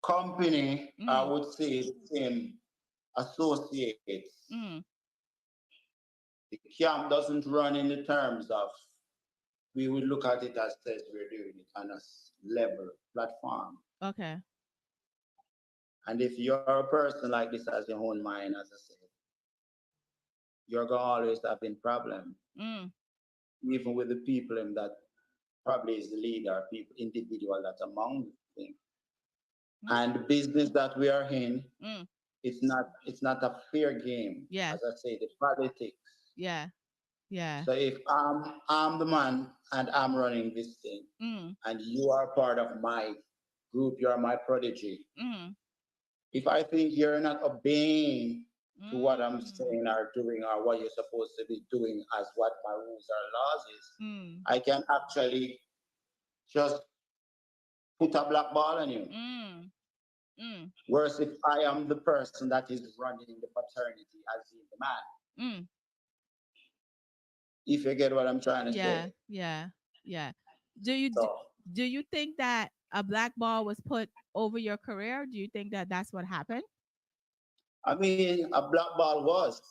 company, I Mm. would say, the same associates. Mm. The camp doesn't run in the terms of we would look at it as says we're doing it on a level platform. Okay. And if you're a person like this as your own mind, as I said, you're gonna always having problem, Mm. even with the people in that probably is the leader, people, individual that's among the thing. And the Okay. business that we are in, Mm. it's not a fair game. Yeah. As I say, the politics. Yeah. Yeah. So if I'm the man and I'm running this thing, Mm. and you are part of my group, you are my prodigy. Mm. If I think you're not obeying to what I'm Mm. saying or doing or what you're supposed to be doing as what my rules or laws is, Mm. I can actually just put a black ball on you. Mm. Mm. Whereas if I am the person that is running the paternity as in the man, Mm. if you get what I'm trying to Yeah. say. Yeah. Yeah. Do you do, So, do you think that a black ball was put over your career? Do you think that that's what happened? I mean, a black ball was.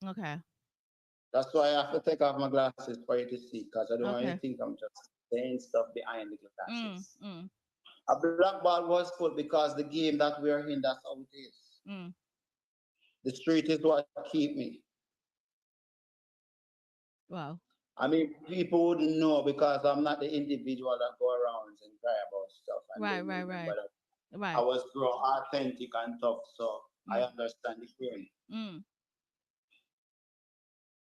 Okay. That's why I have to take off my glasses for you to see, because I don't want you to Okay. think I'm just saying stuff behind the Mm. glasses. Mm. A black ball was put because the game that we're in, that's how it is. Mm. The street is what keep me. Wow. I mean, people wouldn't know because I'm not the individual that go around and cry about stuff, and they Right. will Right. remember Right. that I Right. was grown authentic and tough, so I Mm. understand the game. Mm.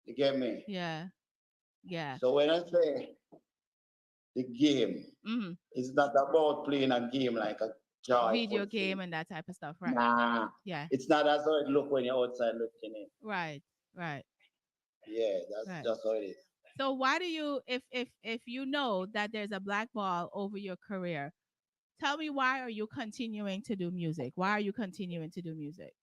You get me? Yeah. Yeah. So when I say the game, Mm. it's not about playing a game like a Video joyful game thing. and that type of stuff. Right. Nah, Yeah. it's not as how it look when you're outside looking in. Right. Right. Yeah, that's Right. just how it is. So why do you, if you know that there's a black ball over your career, tell me, why are you continuing to do music? Why are you continuing to do music?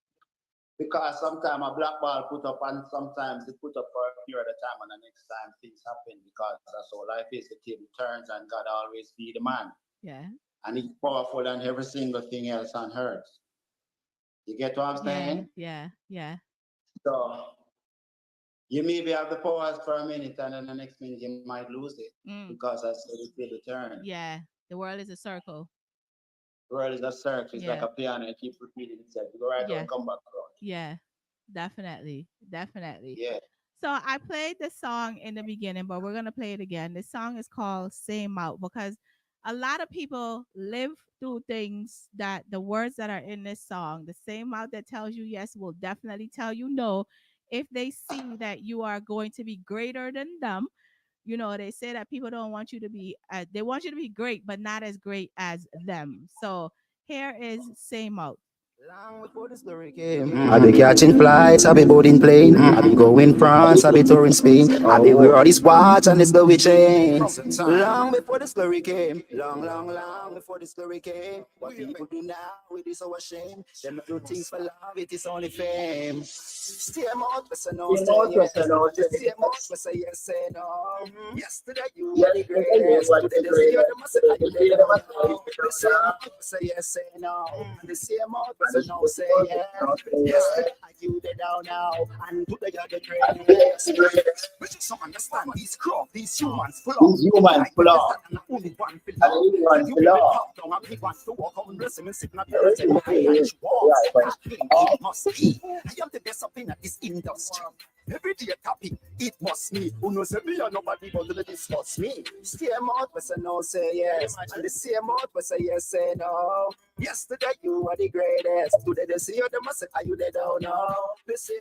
Because sometimes a black ball put up and sometimes it put up for a period of time and the next time things happen because that's how life is. The table turns and God always be the man. Yeah. And he's powerful than every single thing else on earth. You get what I'm Yeah. saying? Yeah. Yeah. So you maybe have the powers for a minute and then the next minute you might lose it Mm. because I said the table turn. Yeah. The world is a circle. The world is a circle, it's like Yeah. a piano, it keeps repeating itself. You go right out Yeah. and come back around. Yeah. Definitely. Definitely. Yeah. So I played the song in the beginning, but we're gonna play it again. This song is called "Same Out" because a lot of people live through things that the words that are in this song, the same out that tells you yes, will definitely tell you no if they see that you are going to be greater than them. You know, they say that people don't want you to be, they want you to be great, but not as great as them. So here is "Same Out." Long before the story came, I be catching flights, I be boarding plane, I be going France, I be touring Spain, I be wear all these watch and this Louis chains. Long before the story came, long before the story came. What people do now, it is our shame. Them not do things for love, it is only fame. Stay out, but say no, say yes. Stay out, but say yes, say no. Yesterday you were the greatest, today they see you, they must say you did it. They say out, but say yes, say no. And they say out, but say no, say yes. Yesterday you did down now, and today you're the greatest. We just don't understand these crowd, these humans full of. These humans full of. And only one feel And everyone you full be of. top down and big ones to walk on blessing and sitting at the earth and you walk. That thing it must be. I am the best up in this industry. Every day topic, it must be. Who knows me or nobody but to discuss me. Stay out, but say no, say yes. And the same out, but say yes, say no. Yesterday you were the greatest. Today they see you, they must say, are you there down now? The same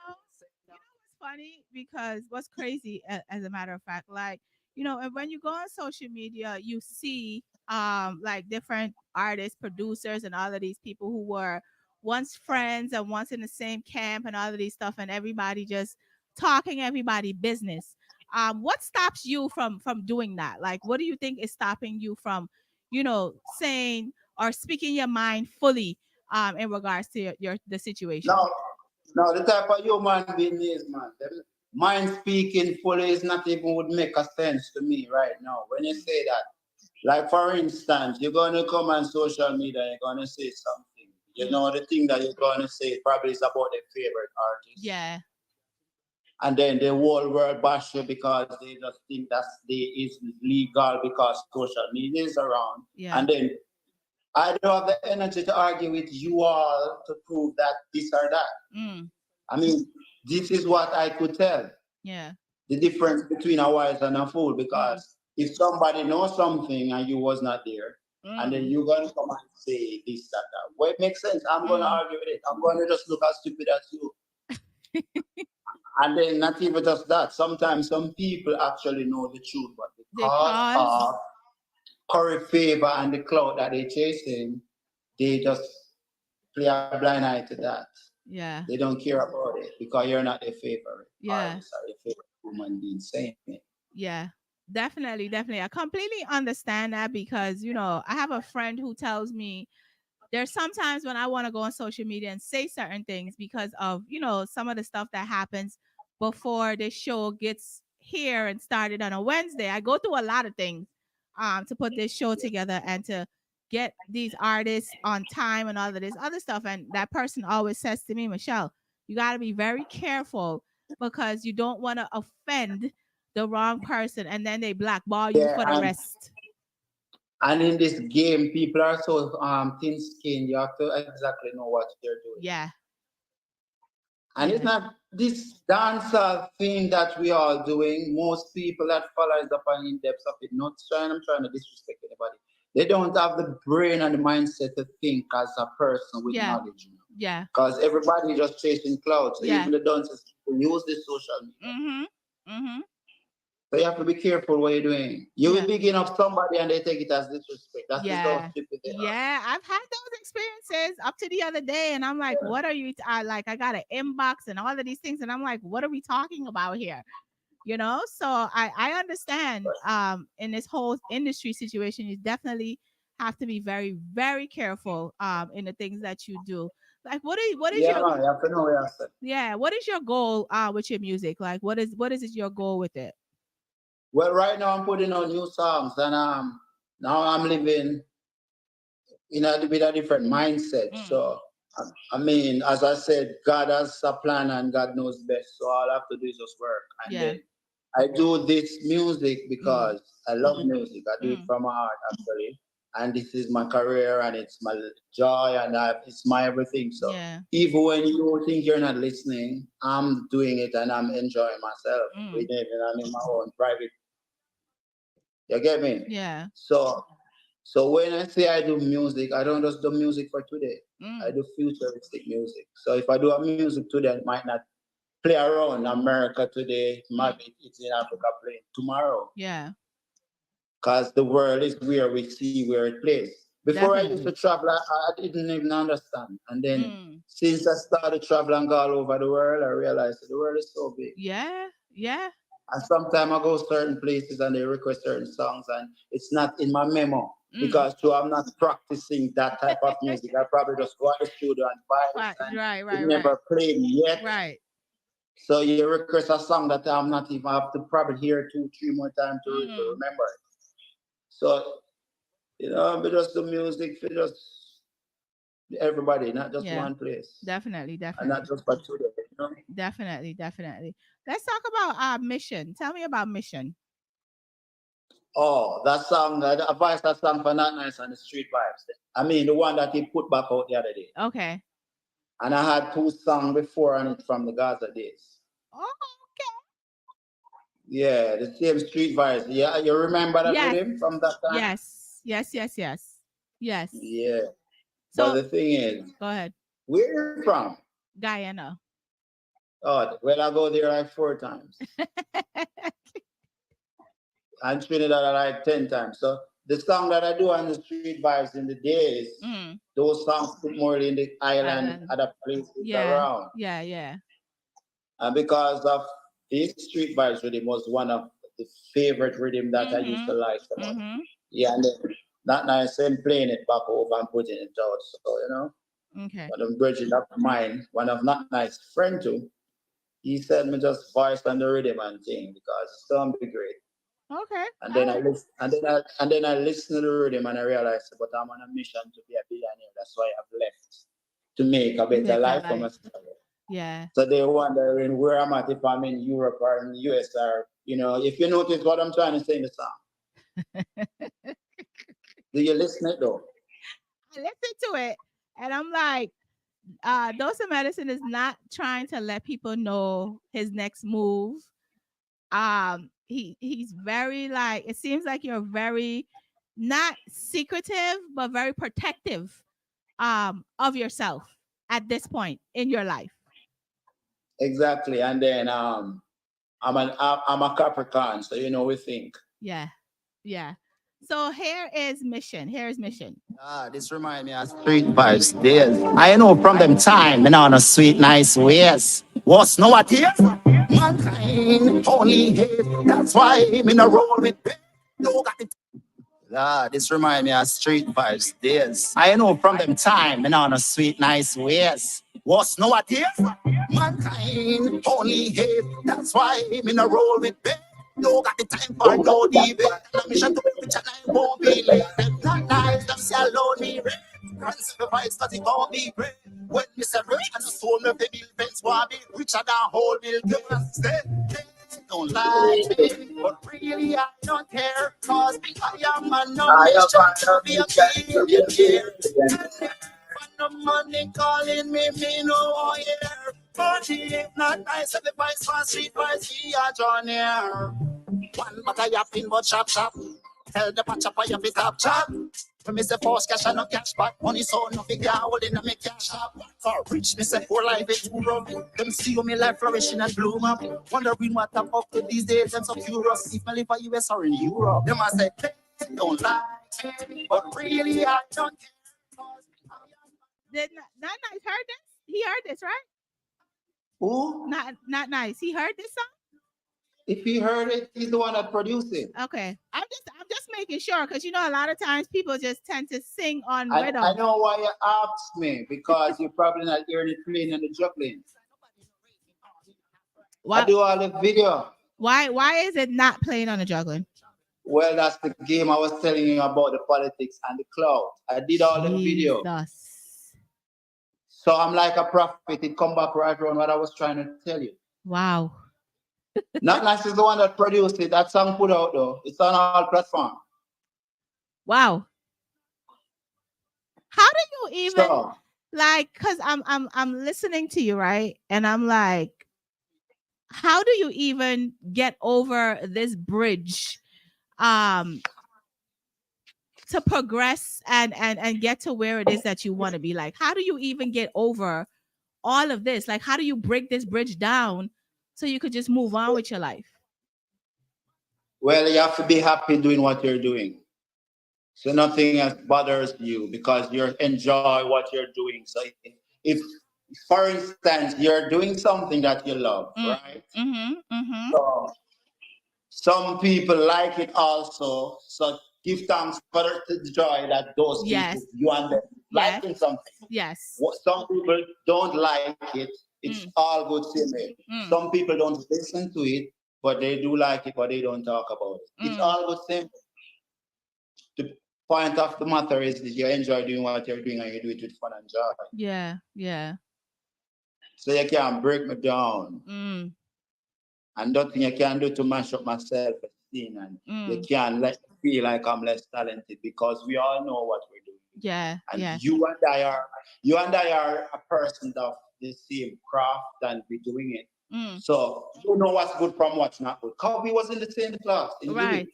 out. It's funny because what's crazy, as a matter of fact, like, and when you go on social media, you see like different artists, producers, and all of these people who were once friends and once in the same camp and all of these stuff, and everybody just talking everybody business. What stops you from doing that? Like, what do you think is stopping you from, saying or speaking your mind fully in regards to the situation? Now, the type of human being is, man. Mind speaking fully is not even would make a sense to me right now. When you say that, like for instance, you're gonna come on social media, you're gonna say something. You know, the thing that you're gonna say probably is about their favorite artist. Yeah. And then the whole world bash you because they just think is legal because social media is around. Yeah. And then I don't have the energy to argue with you all to prove that this or that. I mean, this is what I could tell. Yeah. The difference between a wise and a fool, because if somebody knows something and you was not there, and then you're gonna come and say this, that. Well, it makes sense. I'm gonna argue with it. I'm gonna just look as stupid as you. And then not even just that. Sometimes some people actually know the truth, but because of curry favor and the clout that they're chasing, they just play a blind eye to that. Yeah. They don't care about it because you're not their favorite. Yeah. Artist or their favorite human being saying it. Yeah. Definitely. I completely understand that because, I have a friend who tells me there's sometimes when I want to go on social media and say certain things because of, some of the stuff that happens before the show gets here and started on a Wednesday. I go through a lot of things to put this show together and to get these artists on time and all of this other stuff. And that person always says to me, Michelle, you got to be very careful because you don't want to offend the wrong person and then they blackball you for the rest. And in this game, people are so thin-skinned. You have to exactly know what they're doing. Yeah. And it's not this dancehall thing that we are doing. Most people that follow is up on in depth of it. I'm trying to disrespect anybody. They don't have the brain and the mindset to think as a person with knowledge. Yeah. Because everybody just chasing clouds. So even the dancers use this social media. So you have to be careful what you're doing. You will begin up somebody and they take it as disrespect. That's just how stupid they are. Yeah, I've had those experiences up to the other day, and I'm like, what are you? I got an inbox and all of these things, and I'm like, what are we talking about here? So I understand. In this whole industry situation, you definitely have to be very, very careful. In the things that you do. Like, what is your? Man, you have to know what you're saying. Yeah, what is your goal with your music? Like, what is your goal with it? Well, right now I'm putting on new songs, and now I'm living with a different mindset. So, I mean, as I said, God has a plan and God knows best. So all I have to do is just work. And then I do this music because I love music. I do it from my heart, actually. And this is my career, and it's my joy, and it's my everything. So even when you think you're not listening, I'm doing it and I'm enjoying myself. With it, and I'm in my own private. You get me? Yeah. So when I say I do music, I don't just do music for today. I do futuristic music. So if I do a music today, it might not play around America today. Maybe it's in Africa playing tomorrow. Yeah. Because the world is where we see where it plays. Before I used to travel, I didn't even understand. And then since I started traveling all over the world, I realized that the world is so big. Yeah. And sometimes I go certain places and they request certain songs and it's not in my memo because so I'm not practicing that type of music. I probably just go to the studio and buy it and it never played yet. Right. So you request a song that I'm not even have to probably hear 2-3 more times to remember it. So, we just do music for just everybody, not just one place. Definitely. And not just for today, Definitely. Let's talk about Mission. Tell me about Mission. Oh, that song, the voice that song for Not Nice and the Street Vibes. I mean, the one that he put back out the other day. Okay. And I had 2 songs before on it from the Gaza days. Oh, okay. Yeah, the same Street Vibes. Yeah, you remember that with him from that time? Yes. Yeah. So but the thing is, go ahead. Where are you from? Guyana. Oh, well, I go there like 4 times. And Trinidad like 10 times. So the song that I do on the Street Vibes in the days, those songs put more in the island, other places around. Yeah. And because of this Street Vibes rhythm was one of the favorite rhythm that I used to like so much. Yeah, and then Not Nice and playing it back over and putting it out. So, Okay. But I'm bridging up mine, one of Not Nice friend too. He said me just voice on the rhythm and thing because it's gonna be great. Okay. And then I listen to the rhythm and I realized, but I'm on a mission to be a billionaire. That's why I've left to make a better life for myself. Yeah. So they're wondering where I'm at, if I'm in Europe or in the US or if you notice what I'm trying to say in the song. Do you listen it though? I listen to it and I'm like, Doza Medicine is not trying to let people know his next move. He's very it seems like you're very not secretive but very protective of yourself at this point in your life. Exactly. And then I'm a Capricorn, so we think. Yeah. So here is Mission. This remind me of Street Vibes days. I know from them time, and on a sweet, nice ways. What's know what is? Mankind only hate. That's why I'm in a roll with no got it. This remind me of Street Vibes days. I know from them time, and on a sweet, nice ways. What's know what is? Mankind only hate. That's why I'm in a roll with no got the time for no debate. The mission to make which I won't be late. Not nice, just say alone me. Can't sacrifice cause it won't be great. When me say rich and the soul of the bill fence want be richer than whole bill. Stay, don't lie to me, but really I don't care. Cause I am on no mission to be a billionaire. The money calling me no here. But if not nice, the vice for Street Vibes, he a drawn here. One but I have been but shop. Tell the patch up I have it top chop. When me say force cash and no cash back. Money so no figure holding on me cash up. For rich me say poor life is too rough. Them see me life flourishing and bloom up. Wondering what the fuck with these days. I'm so curious. If me live in US or in Europe. Them I say, don't lie. But really I don't care. Did Not Nice heard this? He heard this, right? Who? Not Nice. He heard this song? If he heard it, he's the one that produced it. Okay. I'm just making sure because a lot of times people just tend to sing on rhythm. I know why you asked me because you're probably not hearing it playing and the juggling. I do all the video. Why is it not playing on the juggling? Well, that's the game I was telling you about, the politics and the cloud. I did all the video. So I'm like a prophet. It come back right around what I was trying to tell you. Wow. Not Nice is the one that produced it. That song put out though. It's on all platforms. Wow. How do you even because I'm listening to you, right? And I'm like, how do you even get over this bridge to progress and get to where it is that you want to be? Like, how do you even get over all of this? Like, how do you break this bridge down so you could just move on with your life? Well, you have to be happy doing what you're doing. So nothing else bothers you because you enjoy what you're doing. So if for instance, you're doing something that you love, right? So some people like it also. So give thanks for the joy that those Yes. people, you and them, Yes. liking something. Yes. What some people don't like it, it's all good same way. Some people don't listen to it, but they do like it, but they don't talk about it. It's all good same. The point of the matter is that you enjoy doing what you're doing and you do it with fun and joy. Yeah. Yeah. So you can't break me down. And nothing you can do to mash up my self-esteem, and you can't let me feel like I'm less talented because we all know what we're doing. Yeah. And Yeah. you and I are a person of the same craft and we're doing it. So you know what's good from what's not good. Because we was in the same class. Right.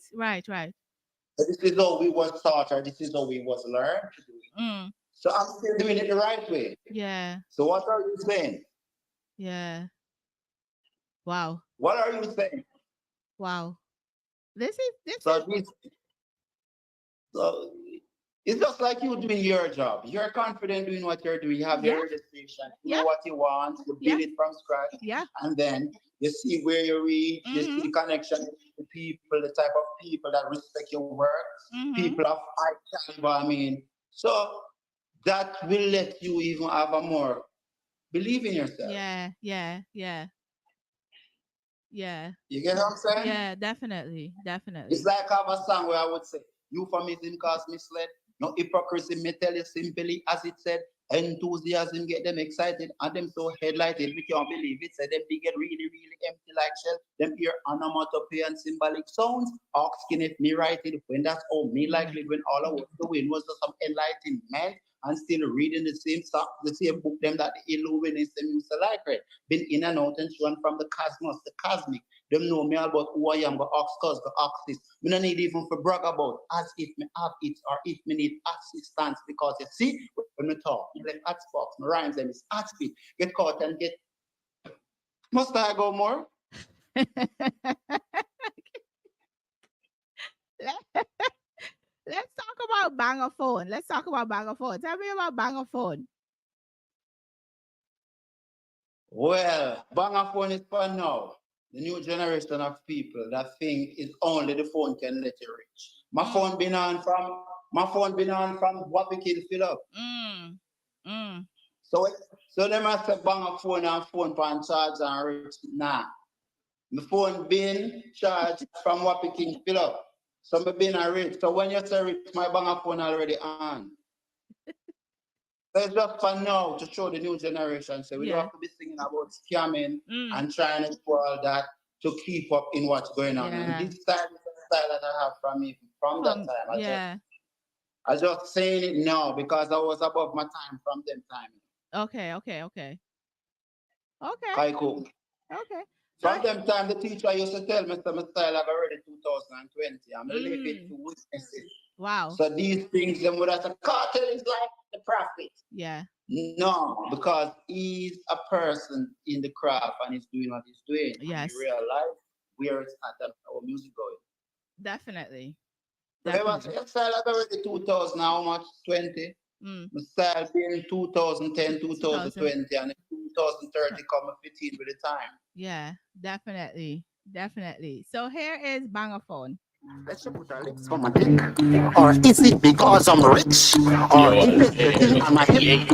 So this is how we was taught, or this is how we was learned to do it. So I'm still doing it the right way. Yeah. So what are you saying? Yeah. Wow. What are you saying? Wow. So it's just like you doing your job. You're confident doing what you're doing. You have your registration. You know what you want. You build it from scratch. Yeah. And then you see where you reach. You see the connection with the people, the type of people that respect your work. People of high caliber. I mean, so that will let you even have a more believe in yourself. Yeah. Yeah. Yeah. Yeah. You get what I'm saying? Yeah, definitely. It's like I have a song where I would say, euphemism cause misled. No hypocrisy may tell you simply as it said. Enthusiasm get them excited and them so headlighted we can't believe it. Said them they get really, really empty like shell. Them hear onomatopoeia and symbolic sounds. Asking if me write it when that's all me likely when all I was doing was just some enlightenment and still reading the same book them that the Illuminists used to like read. Been in and out and shown from the cosmos, the cosmic. Them know me all about who I am, but ask cause, but ask this. We don't need even for brag about as if me have it or if me need assistance because you see, when we talk, you like Xbox, my rhymes them is at speed. Get caught and get. Must I go more? Let's talk about Bangaphone. Tell me about Bangaphone. Well, Bangaphone is for now. The new generation of people that think it's only the phone can let you reach. My phone been on from what we can fill up. So they must have Bangaphone and phone pan charge and reach. Nah. My phone been charged from what we can fill up. So me been a rich. So when you say rich, my Bangaphone already on. So it's just for now to show the new generation. So we don't have to be singing about scamming and trying to do all that to keep up in what's going on. And this style is the style that I have from that time. I just saying it now because I was above my time from them time. Okay. Kaiko. Okay. From them time, the teacher used to tell me that my style have already 2020. I'm living to witness it. Wow. So these things, them would have said, cartel is like the prophet. Yeah. No, because he's a person in the craft and he's doing what he's doing. Yes. In real life, where it's at our music going. Definitely. My style have already 2000, how much? 20? My style being 2010, 2020, and 2030 come 15 with the time. Yeah, definitely. So here is Bangaphone. Let's put our lips for my dick. Or is it because I'm rich? Or is it the thing on my hip?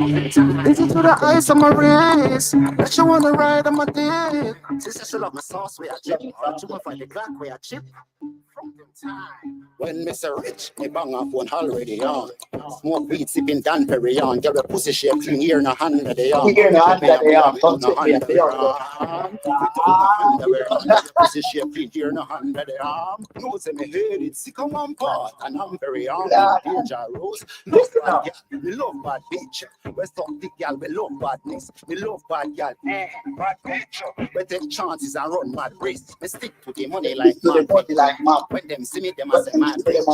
Is it to the eyes of my wrist? That you wanna ride on my dick? Sister, she love my sauce where I chip. Or you wanna find the Glock where I chip? From them time when Mr. Rich, my Bangaphone already on. Smoke weed, sipping Dan Perry on. Get a pussy shape clean here in a hand of the arm. Here in a hand of the arm. Pussy shape clean here in a hand of the arm. Nose in my head, it's sick on one part. And I'm very armed in danger rose. Love bad girl, we love bad bitch. West up big girl, we love badness. We love bad girl, bad bitch. We take chances and run mad race. We stick to the money like mad. When them see me, them as a mad rich.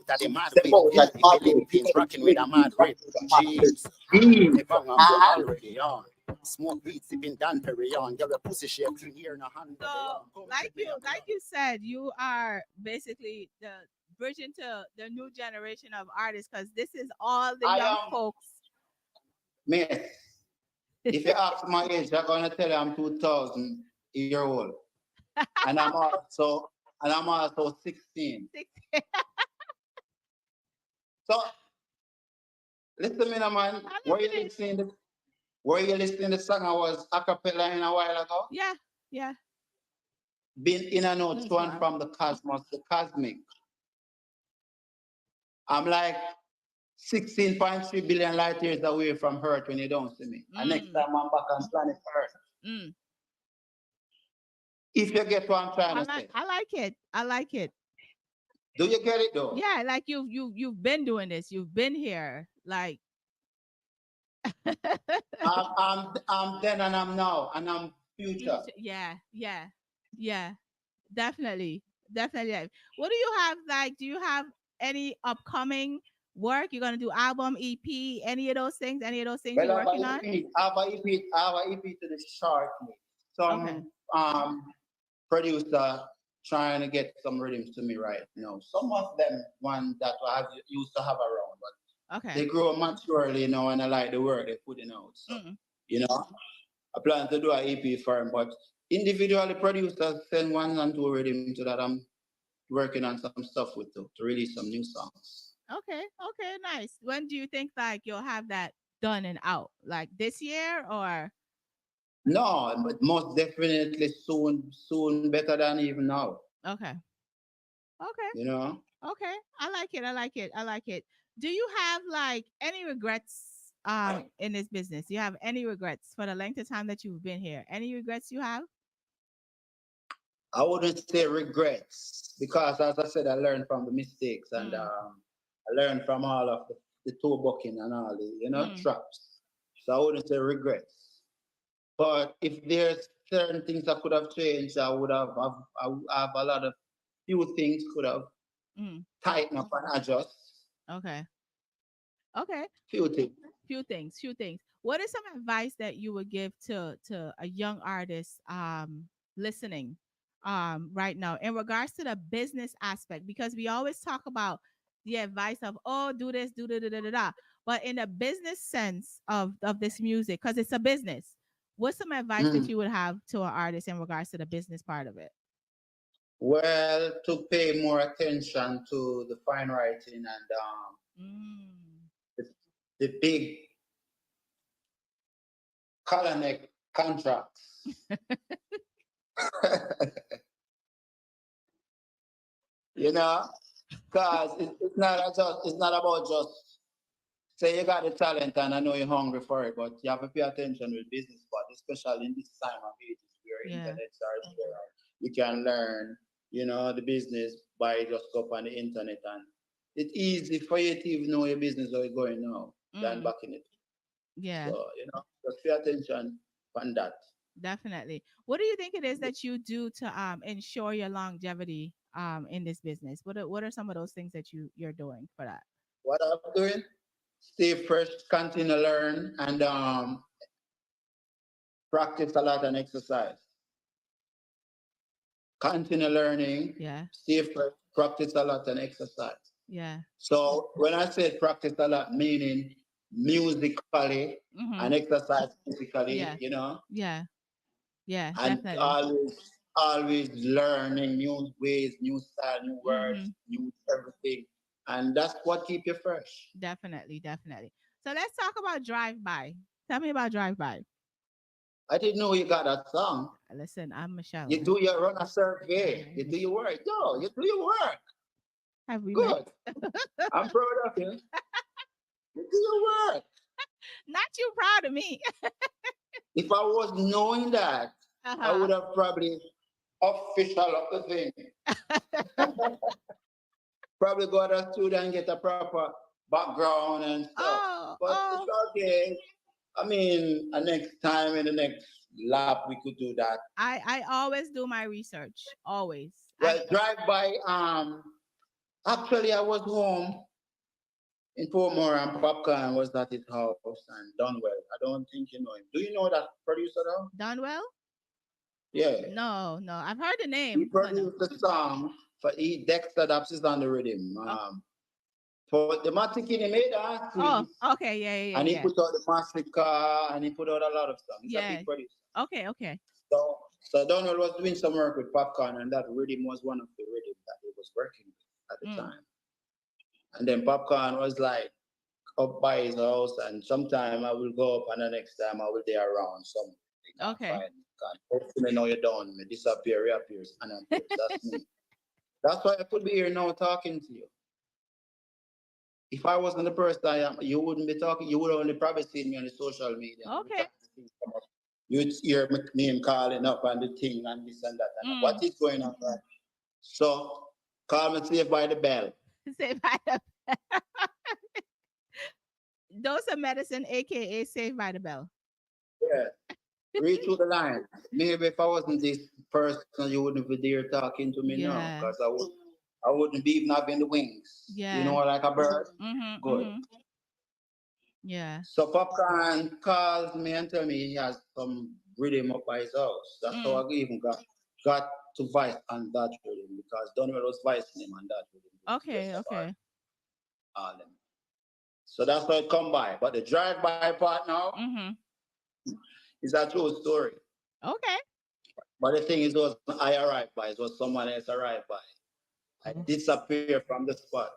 That they mad with the Philippines rocking with a mad rich. Jeez, if I'm already on. Smoke weed, sipping Dan Perry on. Get a pussy shape clean here in a hand. So, like you said, you are basically bridging to the new generation of artists because this is all the I young am, folks. miss. If you ask my age, I'm gonna tell you I'm 2000-year old, and I'm also 16. So listen, me, now, man. Were you listening the song I was a cappella in a while ago? Yeah, yeah. Been in and out to and from the cosmos, the cosmic. I'm like 16.3 billion light years away from Earth when you don't see me. And next time I'm back on planet Earth. If you get what I'm trying to say. I like it. I like it. Do you get it though? Yeah, like you've been doing this. You've been here. Like I'm then and I'm now and I'm future. Yeah, yeah, yeah. Definitely. Definitely. What do you have like? Do you have any upcoming work? You're gonna do album, EP, any of those things? Any of those things Well, you're working on? I have a EP to the shortly. Some producer trying to get some rhythms to me right now. Some of them one that I used to have around, but they grow maturely, you know, and I like the work they're putting out. So, you know, I plan to do an EP for him, but individually producers send one and two rhythms to that I'm working on some stuff with to release some new songs. Okay, okay, nice. When do you think like you'll have that done and out? Like this year or? No, but most definitely soon, better than even now. Okay. Okay. You know? Okay. I like it. I like it. I like it. Do you have like any regrets in this business? Do you have any regrets for the length of time that you've been here? Any regrets you have? I wouldn't say regrets because, as I said, I learned from the mistakes and I learned from all of the toe bucking and all the traps. So I wouldn't say regrets. But if there's certain things I could have changed, I would have a lot of few things could have tightened up and adjust. Okay. Okay. Few things. Few things. What is some advice that you would give to a young artist listening right now in regards to the business aspect? Because we always talk about the advice of do this, do da da da da da. But in the business sense of this music, because it's a business, what's some advice that you would have to an artist in regards to the business part of it? Well, to pay more attention to the fine writing and the big collar neck contracts. You know, because it's not about just say you got the talent and I know you're hungry for it, but you have to pay attention with business part, especially in this time of ages where internet are there. You can learn, you know, the business by just go up on the internet, and it's easy for you to even know your business how it's going now than back in it. Yeah. So, you know, just pay attention on that. Definitely. What do you think it is that you do to ensure your longevity in this business? What are some of those things that you're doing for that? What I'm doing? Stay fresh, continue to learn, and practice a lot and exercise. Continue learning. Yeah. Stay fresh, practice a lot and exercise. Yeah. So when I say practice a lot, meaning musically and exercise physically, you know? Yeah. Yeah, and definitely. always learning new ways, new style, new words, new everything. And that's what keep you fresh. Definitely, definitely. So let's talk about Drive By. Tell me about Drive By. I didn't know you got that song. Listen, I'm Mkchelleg. You do your run a survey. You do your work. No, you do your work. Have we Good. I'm proud of you. You do your work. Not you proud of me. If I was knowing that, I would have probably official up the thing. Probably go to the studio and get a proper background and stuff. But it's okay. I mean, next time in the next lap we could do that. I always do my research. Always. Well, Drive By. Actually, I was home in Portmore and Popcorn was at his house and Donwell. I don't think you know him. Do you know that producer though? Donwell? Yeah. No. I've heard the name. He produced the song For he Dexter Daps is on the rhythm. For the Matic in he made that Oh, things, okay, yeah, yeah, and he yeah, put out the Massacre, and he put out a lot of stuff. He's a yeah. big producer. Okay, okay. So Donald was doing some work with Popcorn, and that rhythm was one of the rhythms that he was working with at the time. And then Popcorn was like up by his house, and sometime I will go up, and the next time I will be around something. Okay. Hopefully now you're done. Me disappear, reappears, and that's me. That's why I could be here now talking to you. If I wasn't the person I am, you wouldn't be talking. You would only probably see me on the social media. Okay. You'd hear my name calling up and the thing and this and that. And what is going on? Right? So call me Saved by the Bell. Saved by the Doza Medicine, aka Saved by the Bell. Yeah. Read through the line. Maybe if I wasn't this person, you wouldn't be there talking to me now. Because I wouldn't be even having the wings. Yeah. You know, like a bird. Good. Yeah. So Popcorn calls me and tell me he has some rhythm up by his house. That's how I even got to voice on that rhythm because Donald was voicing him on that rhythm. Okay, okay. So that's how it come by. But the drive-by part now is a true story. Okay. But the thing is, it was I arrived by, it was someone else arrived by. I disappear from the spot.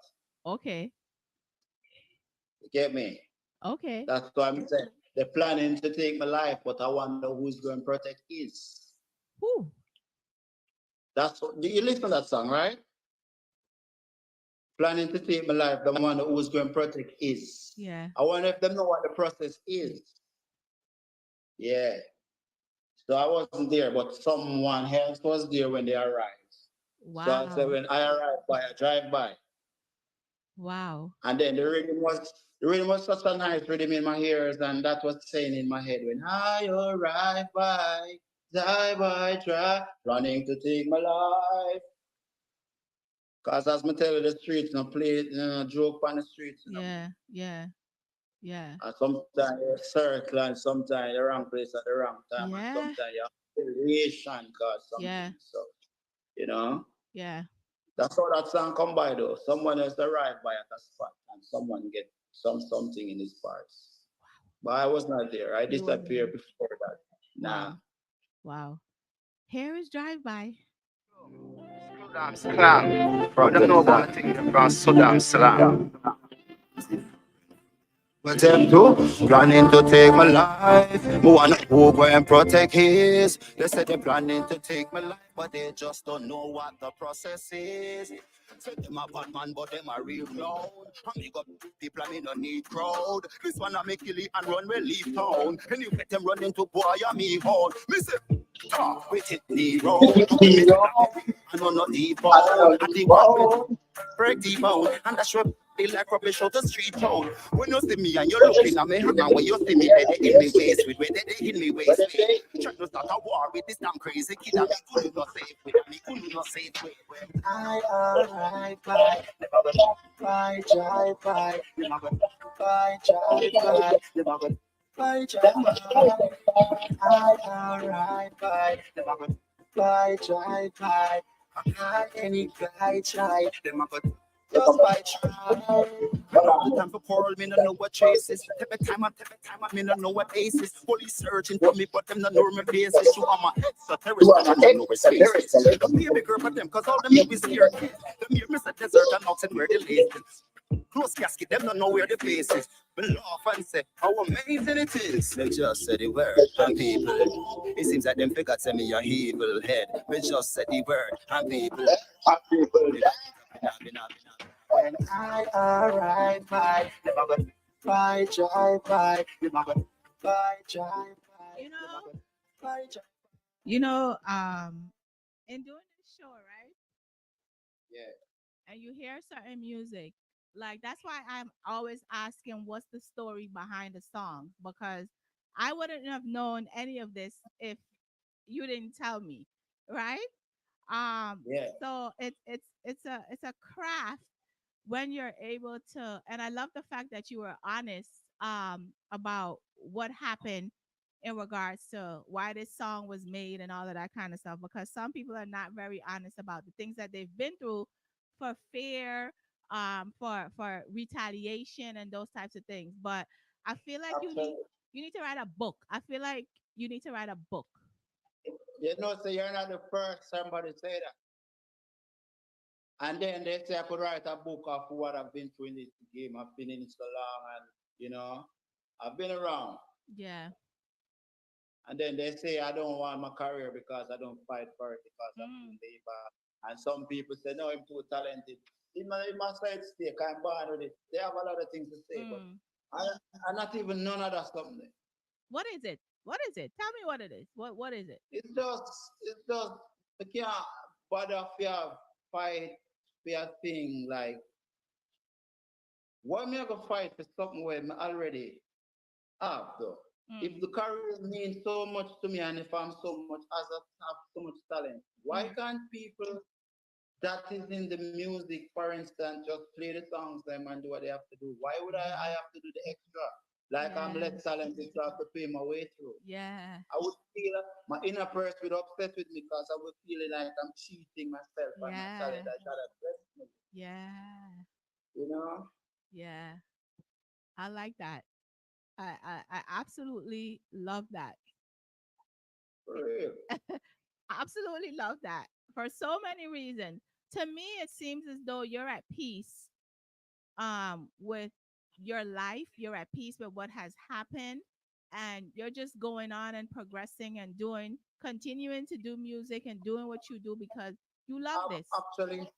Okay. You get me? Okay. That's what I'm saying. They're planning to take my life, but I wonder who's going to protect his. Who? That's what, do you listen to that song, right? Planning to take my life, the one who's going to protect his. Yeah. I wonder if they know what the process is. Yeah. So I wasn't there, but someone else was there when they arrived. Wow. So I said when I arrived by, I drive by. Wow. And then the rhythm was such a nice rhythm in my ears, and that was saying in my head when I arrive by, try, planning to take my life. Cause as me tell you, the streets, play, joke on the streets. Yeah, yeah, yeah. And sometimes you circle, and sometimes the wrong place at the wrong time, and sometimes you have relation cause something. Yeah. So, Yeah. that's how that song come by though. Someone else arrived by at a spot, and someone get something in his parts. But I was not there. I disappeared before that. Nah. Wow. Here is Drive By. Salam. Bro, don't know about things from Sudan, Salam. But them too planning to take my life. Me wanna who go and protect his. They say they're planning to take my life, but they just don't know what the process is. Say them a bad man, but them a real clown. I make up people, I mean no need crowd. This one I make kill it and run we leave town. And you get them running to boy and me home. Me say, talk with it, Nero. I know not deep bone. And the one break the bone. And that's what they like rubbish out the street town. When you see me and you're looking at me, and when you see me, they in me waist with, where they in me waist with. Trying to start a war with this damn crazy kid, and me couldn't not save with, and me couldn't not save with. I arrive by, never go by, drive by, never go by, drive by, never go by, drive by. I arrive by, never go by, drive by. Any guy try, never go. Just by try. Time for quarrel, me no know what traces. Take my time, me no know what aces. Police searching for me, but them no know my bases. You are my ex-terrorist, I don't know where space is. Come here, big girl, but them, cause all them you be scared. Them here, Mr. Desert, and knocks where the latest. Close casket, them don't know where the place is. But laugh and say how amazing it is. They just said the word, and people, it seems like them forgot to me a evil head. We just said the word, and people, when I arrive by, never go by, drive by, never go by, drive by, In doing this show, right? Yeah. And you hear certain music, like that's why I'm always asking what's the story behind the song, because I wouldn't have known any of this if you didn't tell me, right? So it's a craft when you're able to, and I love the fact that you were honest about what happened in regards to why this song was made and all of that kind of stuff, because some people are not very honest about the things that they've been through for fear, for retaliation and those types of things. But I feel like Actually, you need to write a book. I feel like you need to write a book. you know, so you're not the first somebody say that. And then they say I could write a book of what I've been through in this game. I've been in it so long and, you know, I've been around. Yeah. And then they say I don't want my career because I don't fight for it because I'm too Mm, labor. And some people say, no, I'm too talented. In my side stake, I'm born with it. They have a lot of things to say, but mm. I not even none of that something. What is it? What is it? Tell me what it is. What is it? It's just, I can't bother if you have fight for a thing like, why me I go fight for something where I already have though? If Mm, the career means so much to me and if I'm so much as I have so much talent, why mm, can't people that is in the music, for instance, just play the songs them and do what they have to do? Why would I mm-hmm. have to do the extra? Like I'm Yeah. less talented, so I have to pay my way through. Yeah. I would feel my inner person would upset with me because I would feel like I'm cheating myself and my talent. Yeah. I gotta bless me, Yeah. you know? Yeah. I like that. I absolutely love that. For real. Absolutely love that for so many reasons. To me, it seems as though you're at peace with your life. You're at peace with what has happened, and you're just going on and progressing and doing, continuing to do music and doing what you do because you love I'm this. actually,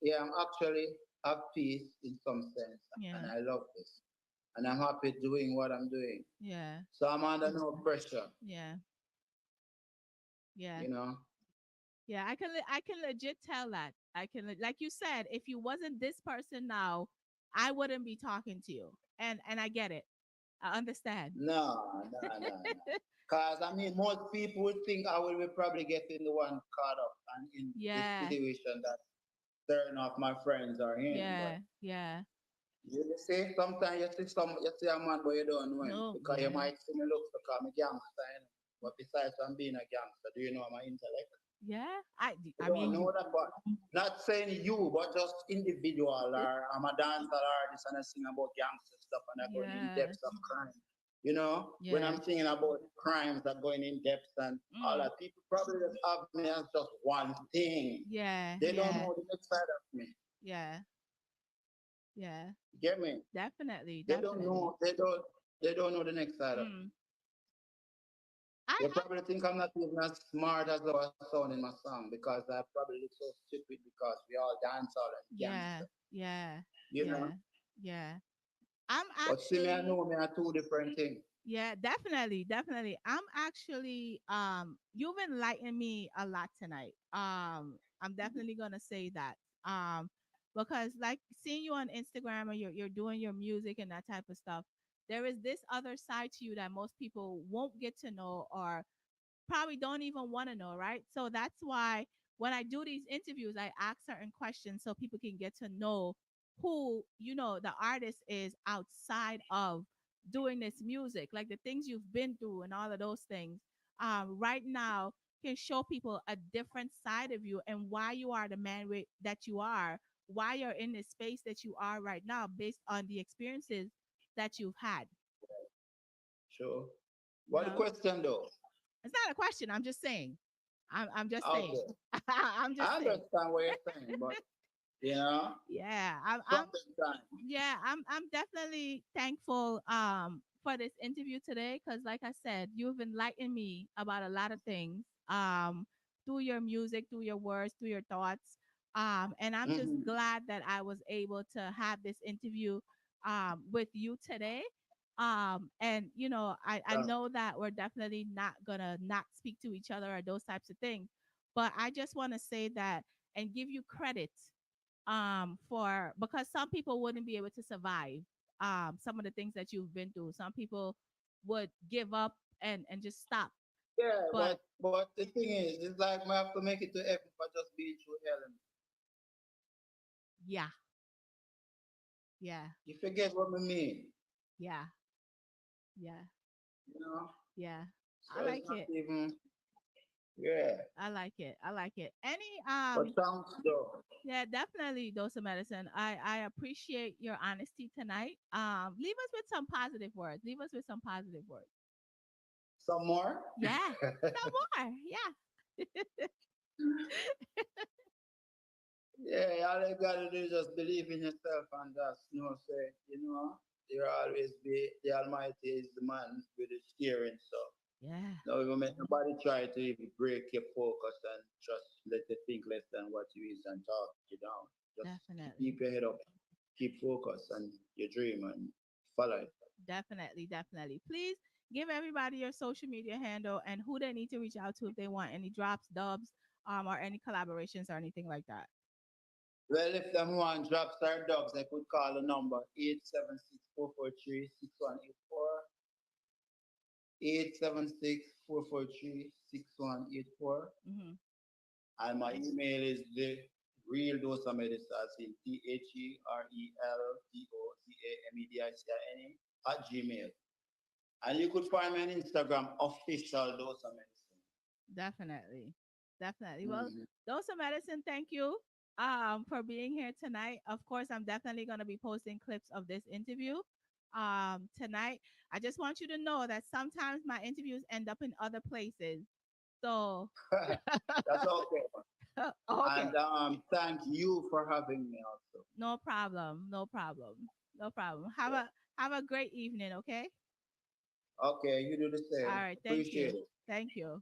yeah, I'm actually at peace in some sense, and Yeah. I love this. And I'm happy doing what I'm doing. Yeah. So I'm under no pressure, Yeah. Yeah. you know? Yeah, I can legit tell that. Like you said, if you wasn't this person now, I wouldn't be talking to you. And I get it. I understand. No, no, no, no. Because, I mean, most people would think I will be probably getting the one caught up and in this Yeah. situation that certain of my friends are in. But Yeah. Yeah. you see, sometimes you see a man, but you don't know him No, because you yeah. might see me look because I'm a gangster. You know? But besides from being a gangster, do you know my intellect? Yeah. You I don't mean know that, but not saying you, but just individual. Or I'm a dancer artist and I sing about gangster stuff and I go in yeah. depth of crime. You know, when Yeah. I'm singing about crimes that going in depth and all Mm. that, people probably just have me as just one thing. Yeah. They don't Yeah. know the next side of me. Yeah. Yeah. Get me? Definitely. They don't Definitely. know. They don't know the next side of me. Mm. They I probably think I'm not even as smart as I sound in my song because I probably look so stupid because we all dance all and yeah. gangster. Yeah. You know. Yeah. Yeah. I'm But see me and actually know me are two different things. Yeah, definitely, definitely. I'm actually you've enlightened me a lot tonight. I'm definitely gonna say that. Because like seeing you on Instagram and you're doing your music and that type of stuff, there is this other side to you that most people won't get to know or probably don't even want to know, right? So that's why when I do these interviews, I ask certain questions so people can get to know who, the artist is outside of doing this music, like the things you've been through and all of those things. Right now can show people a different side of you and why you are the man that you are, why you're in the space that you are right now based on the experiences that you've had. Sure. You What the know, question though? it's not a question. I'm just saying. I'm just saying. Okay. I'm just I saying. understand what you're saying, but you know, Yeah, sometimes I'm definitely thankful for this interview today because like I said, you've enlightened me about a lot of things through your music, through your words, through your thoughts. And I'm just mm-hmm. glad that I was able to have this interview with you today. And I know that we're definitely not gonna not speak to each other or those types of things, but I just want to say that and give you credit for because some people wouldn't be able to survive some of the things that you've been through. Some people would give up and just stop. Yeah, But but the thing is, it's like I have to make it to heaven for just being through hell. yeah, yeah, You forget what I mean, yeah, yeah, you know? yeah. So I it's like not it. even, yeah. I like it. I like it. Any But thanks though. yeah, definitely dose of medicine. I appreciate your honesty tonight. Leave us with some positive words. Leave us with some positive words. Some more? Yeah. Some more. Yeah. Yeah, all you gotta do is just believe in yourself and just say, you're always be the Almighty is the man with the steering. So Yeah. no even make nobody try to even break your focus and just let you think less than what you is and talk you down. Just Definitely. keep your head up, keep focus on your dream and follow it. Definitely. Definitely. Please give everybody your social media handle and who they need to reach out to if they want any drops, dubs, or any collaborations or anything like that. Well, if them want drop star dogs, they could call the number 876-443-6184. 876-443-6184. Mm-hmm. And my email is the real dose of medicine, as in THERELDOZAMEDICINE @gmail. And you could find me on Instagram, official dose of medicine. Definitely. Definitely. Well, Mhm. Dose of Medicine, thank you for being here tonight. Of course, I'm definitely gonna be posting clips of this interview tonight. I just want you to know that sometimes my interviews end up in other places. So That's okay. okay. And thank you for having me also. No problem. No problem. No problem. Have a great evening, okay? Okay, you do the All same. right, thank Appreciate you. it. Thank you.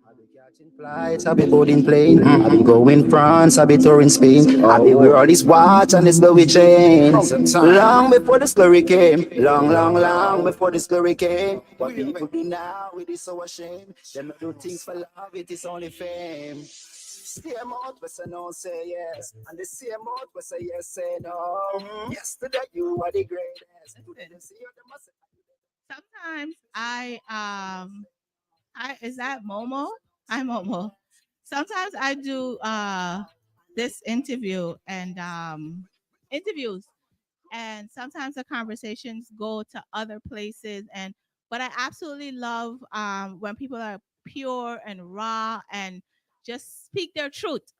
I be catching flights, I be boarding plane. I be going France, I be touring Spain. I be wear all this watch and this Louis chains. Long before this glory came, long before this glory came. What people do now, it is so ashamed. Them not do things for love, it is only fame. Same out, we say no, say yes. And the same out, we say yes, say no. Yesterday you were the greatest. Today they see you, they must say, Sometimes I is that Momo? I'm Momo. Sometimes I do this interview and interviews and sometimes the conversations go to other places and but I absolutely love when people are pure and raw and just speak their truth.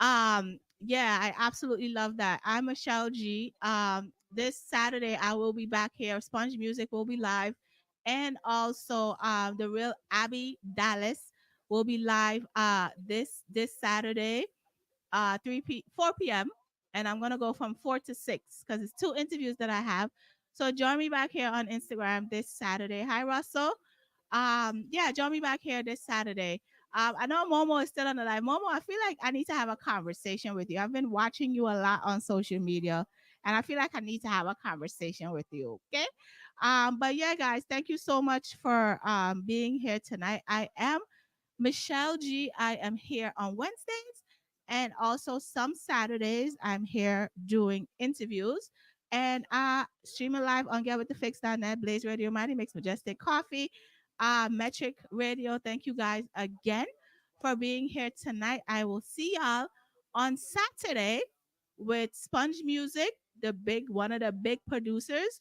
Yeah, I absolutely love that. I'm Michelle G. This Saturday I will be back here. Sponge Music will be live, and also the real Abby Dallas will be live this Saturday 4 p.m. and I'm gonna go from 4 to 6 because it's two interviews that I have. So join me back here on Instagram this Saturday. Hi Russell. Yeah, join me back here this Saturday. I know Momo is still on the line. Momo, I feel like I need to have a conversation with you. I've been watching you a lot on social media, and I feel like I need to have a conversation with you. Okay. But yeah, guys, thank you so much for being here tonight. I am Michelle G. I am here on Wednesdays and also some Saturdays. I'm here doing interviews and streaming live on getwiththefix.net, Blaze Radio, Mighty Mix, Majestic Coffee, Metric Radio. Thank you guys again for being here tonight. I will see y'all on Saturday with Sponge Music, the big one of the big producers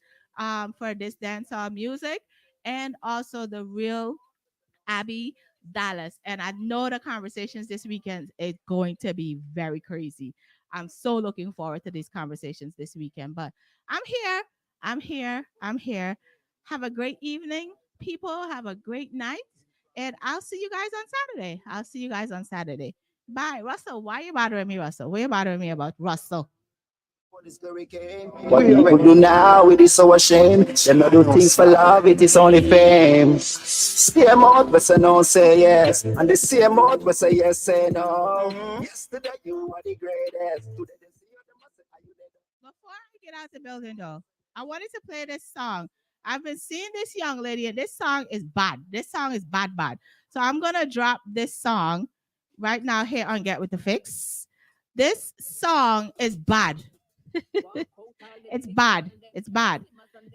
for this dancehall music, and also the real Abby Dallas. And I know the conversations this weekend is going to be very crazy. I'm so looking forward to these conversations this weekend. But I'm here. I'm here. I'm here. Have a great evening, people. Have a great night. And I'll see you guys on Saturday. I'll see you guys on Saturday. Bye. Russell, why are you bothering me, Russell? What are you bothering me about, Russell? before this glory came. What people do now, it is so ashamed. Them not do things for love, it is only fame. Same out, we say no, say yes. And the same out, we say yes, say no. Yesterday you were the greatest. Today they see you, they must say, are you there? Before I get out the building, though, I wanted to play this song. I've been seeing this young lady, and this song is bad. This song is bad, bad. So I'm gonna drop this song right now here on Get With The Fix. This song is bad. It's bad. It's bad.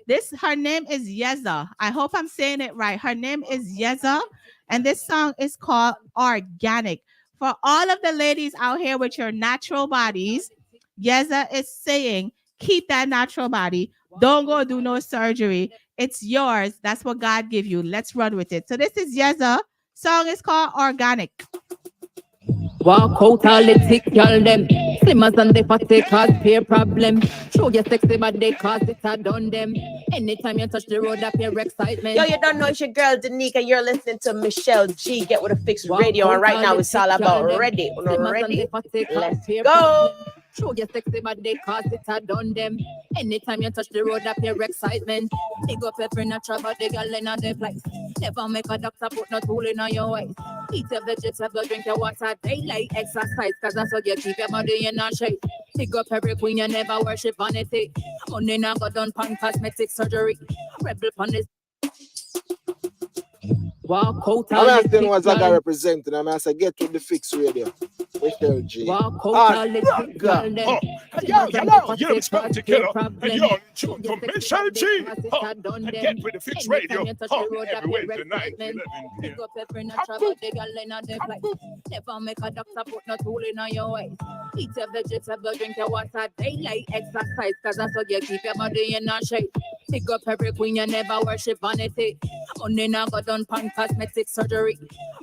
This her name is Yeza. I hope I'm saying it right. Her name is Yeza, and this song is called Organic. For all of the ladies out here with your natural bodies, Yeza is saying, keep that natural body. Don't go do no surgery. It's yours. That's what God gave you. Let's run with it. So this is Yeza. Song is called Organic. Walk out all the thick girl them. Slimmers and the fatty cause peer problem. Show your sexy body cause it's a done them. Anytime you touch the road up your excitement. Yo, you don't know it's your girl Danica. You're listening to Mkchelleg G. Get with a fixed radio. And right now it's all about ready. Ready? Let's go. Show your sexy body cause it's a done them. Anytime you touch the road up your excitement. Big up every natural body girl in the place. Never make a doctor put no tool in your waist. Eat your vegetables, drink your water, daylight exercise, cause that's how you keep your body in a shape. Pick up every queen, you never worship vanity. Money now got done pan cosmetic surgery. Rebel pan this. Walk out I'm asking what I got representing. I'm asking get to the fixed radio. Mkchelleg G. Walk out all the girl them. Yo, you're expected to get up and you're in tune to Mkchelleg G. And get with the fixed radio. Every Wednesday night, 11 p.m. Pick up every natural body girl in the place. Never make a doctor put no tool in your waist. Eat your vegetables, drink your water, daylight exercise, cause that's how you keep your body in a shape. Pick up every queen, you never worship vanity. Money now got done pan cosmetic surgery.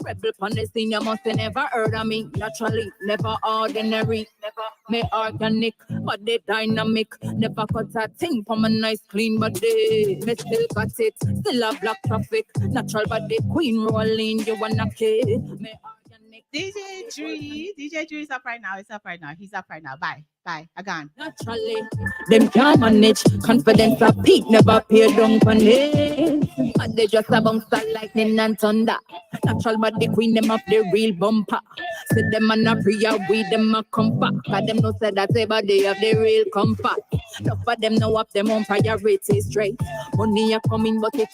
Rebel pan the scene, you must have never heard of me. Naturally, never ordinary. Never me organic, but they dynamic. Never cut a thing from a nice clean body. Me still got it, still a black traffic. Natural body queen rolling, you wanna kid. Me organic. DJ Drew is up right now. It's up right now. He's up right now. Bye. I gone. Naturally, them can't manage. Confidence of Pete never appear down on it. But they just a bounce like lightning and thunder. Natural body queen, them up the real bumper. See them on a prayer, we them a compact. Cause them no say that they body have the real comfort. Enough of them know up them on priority straight. Money a coming, but it's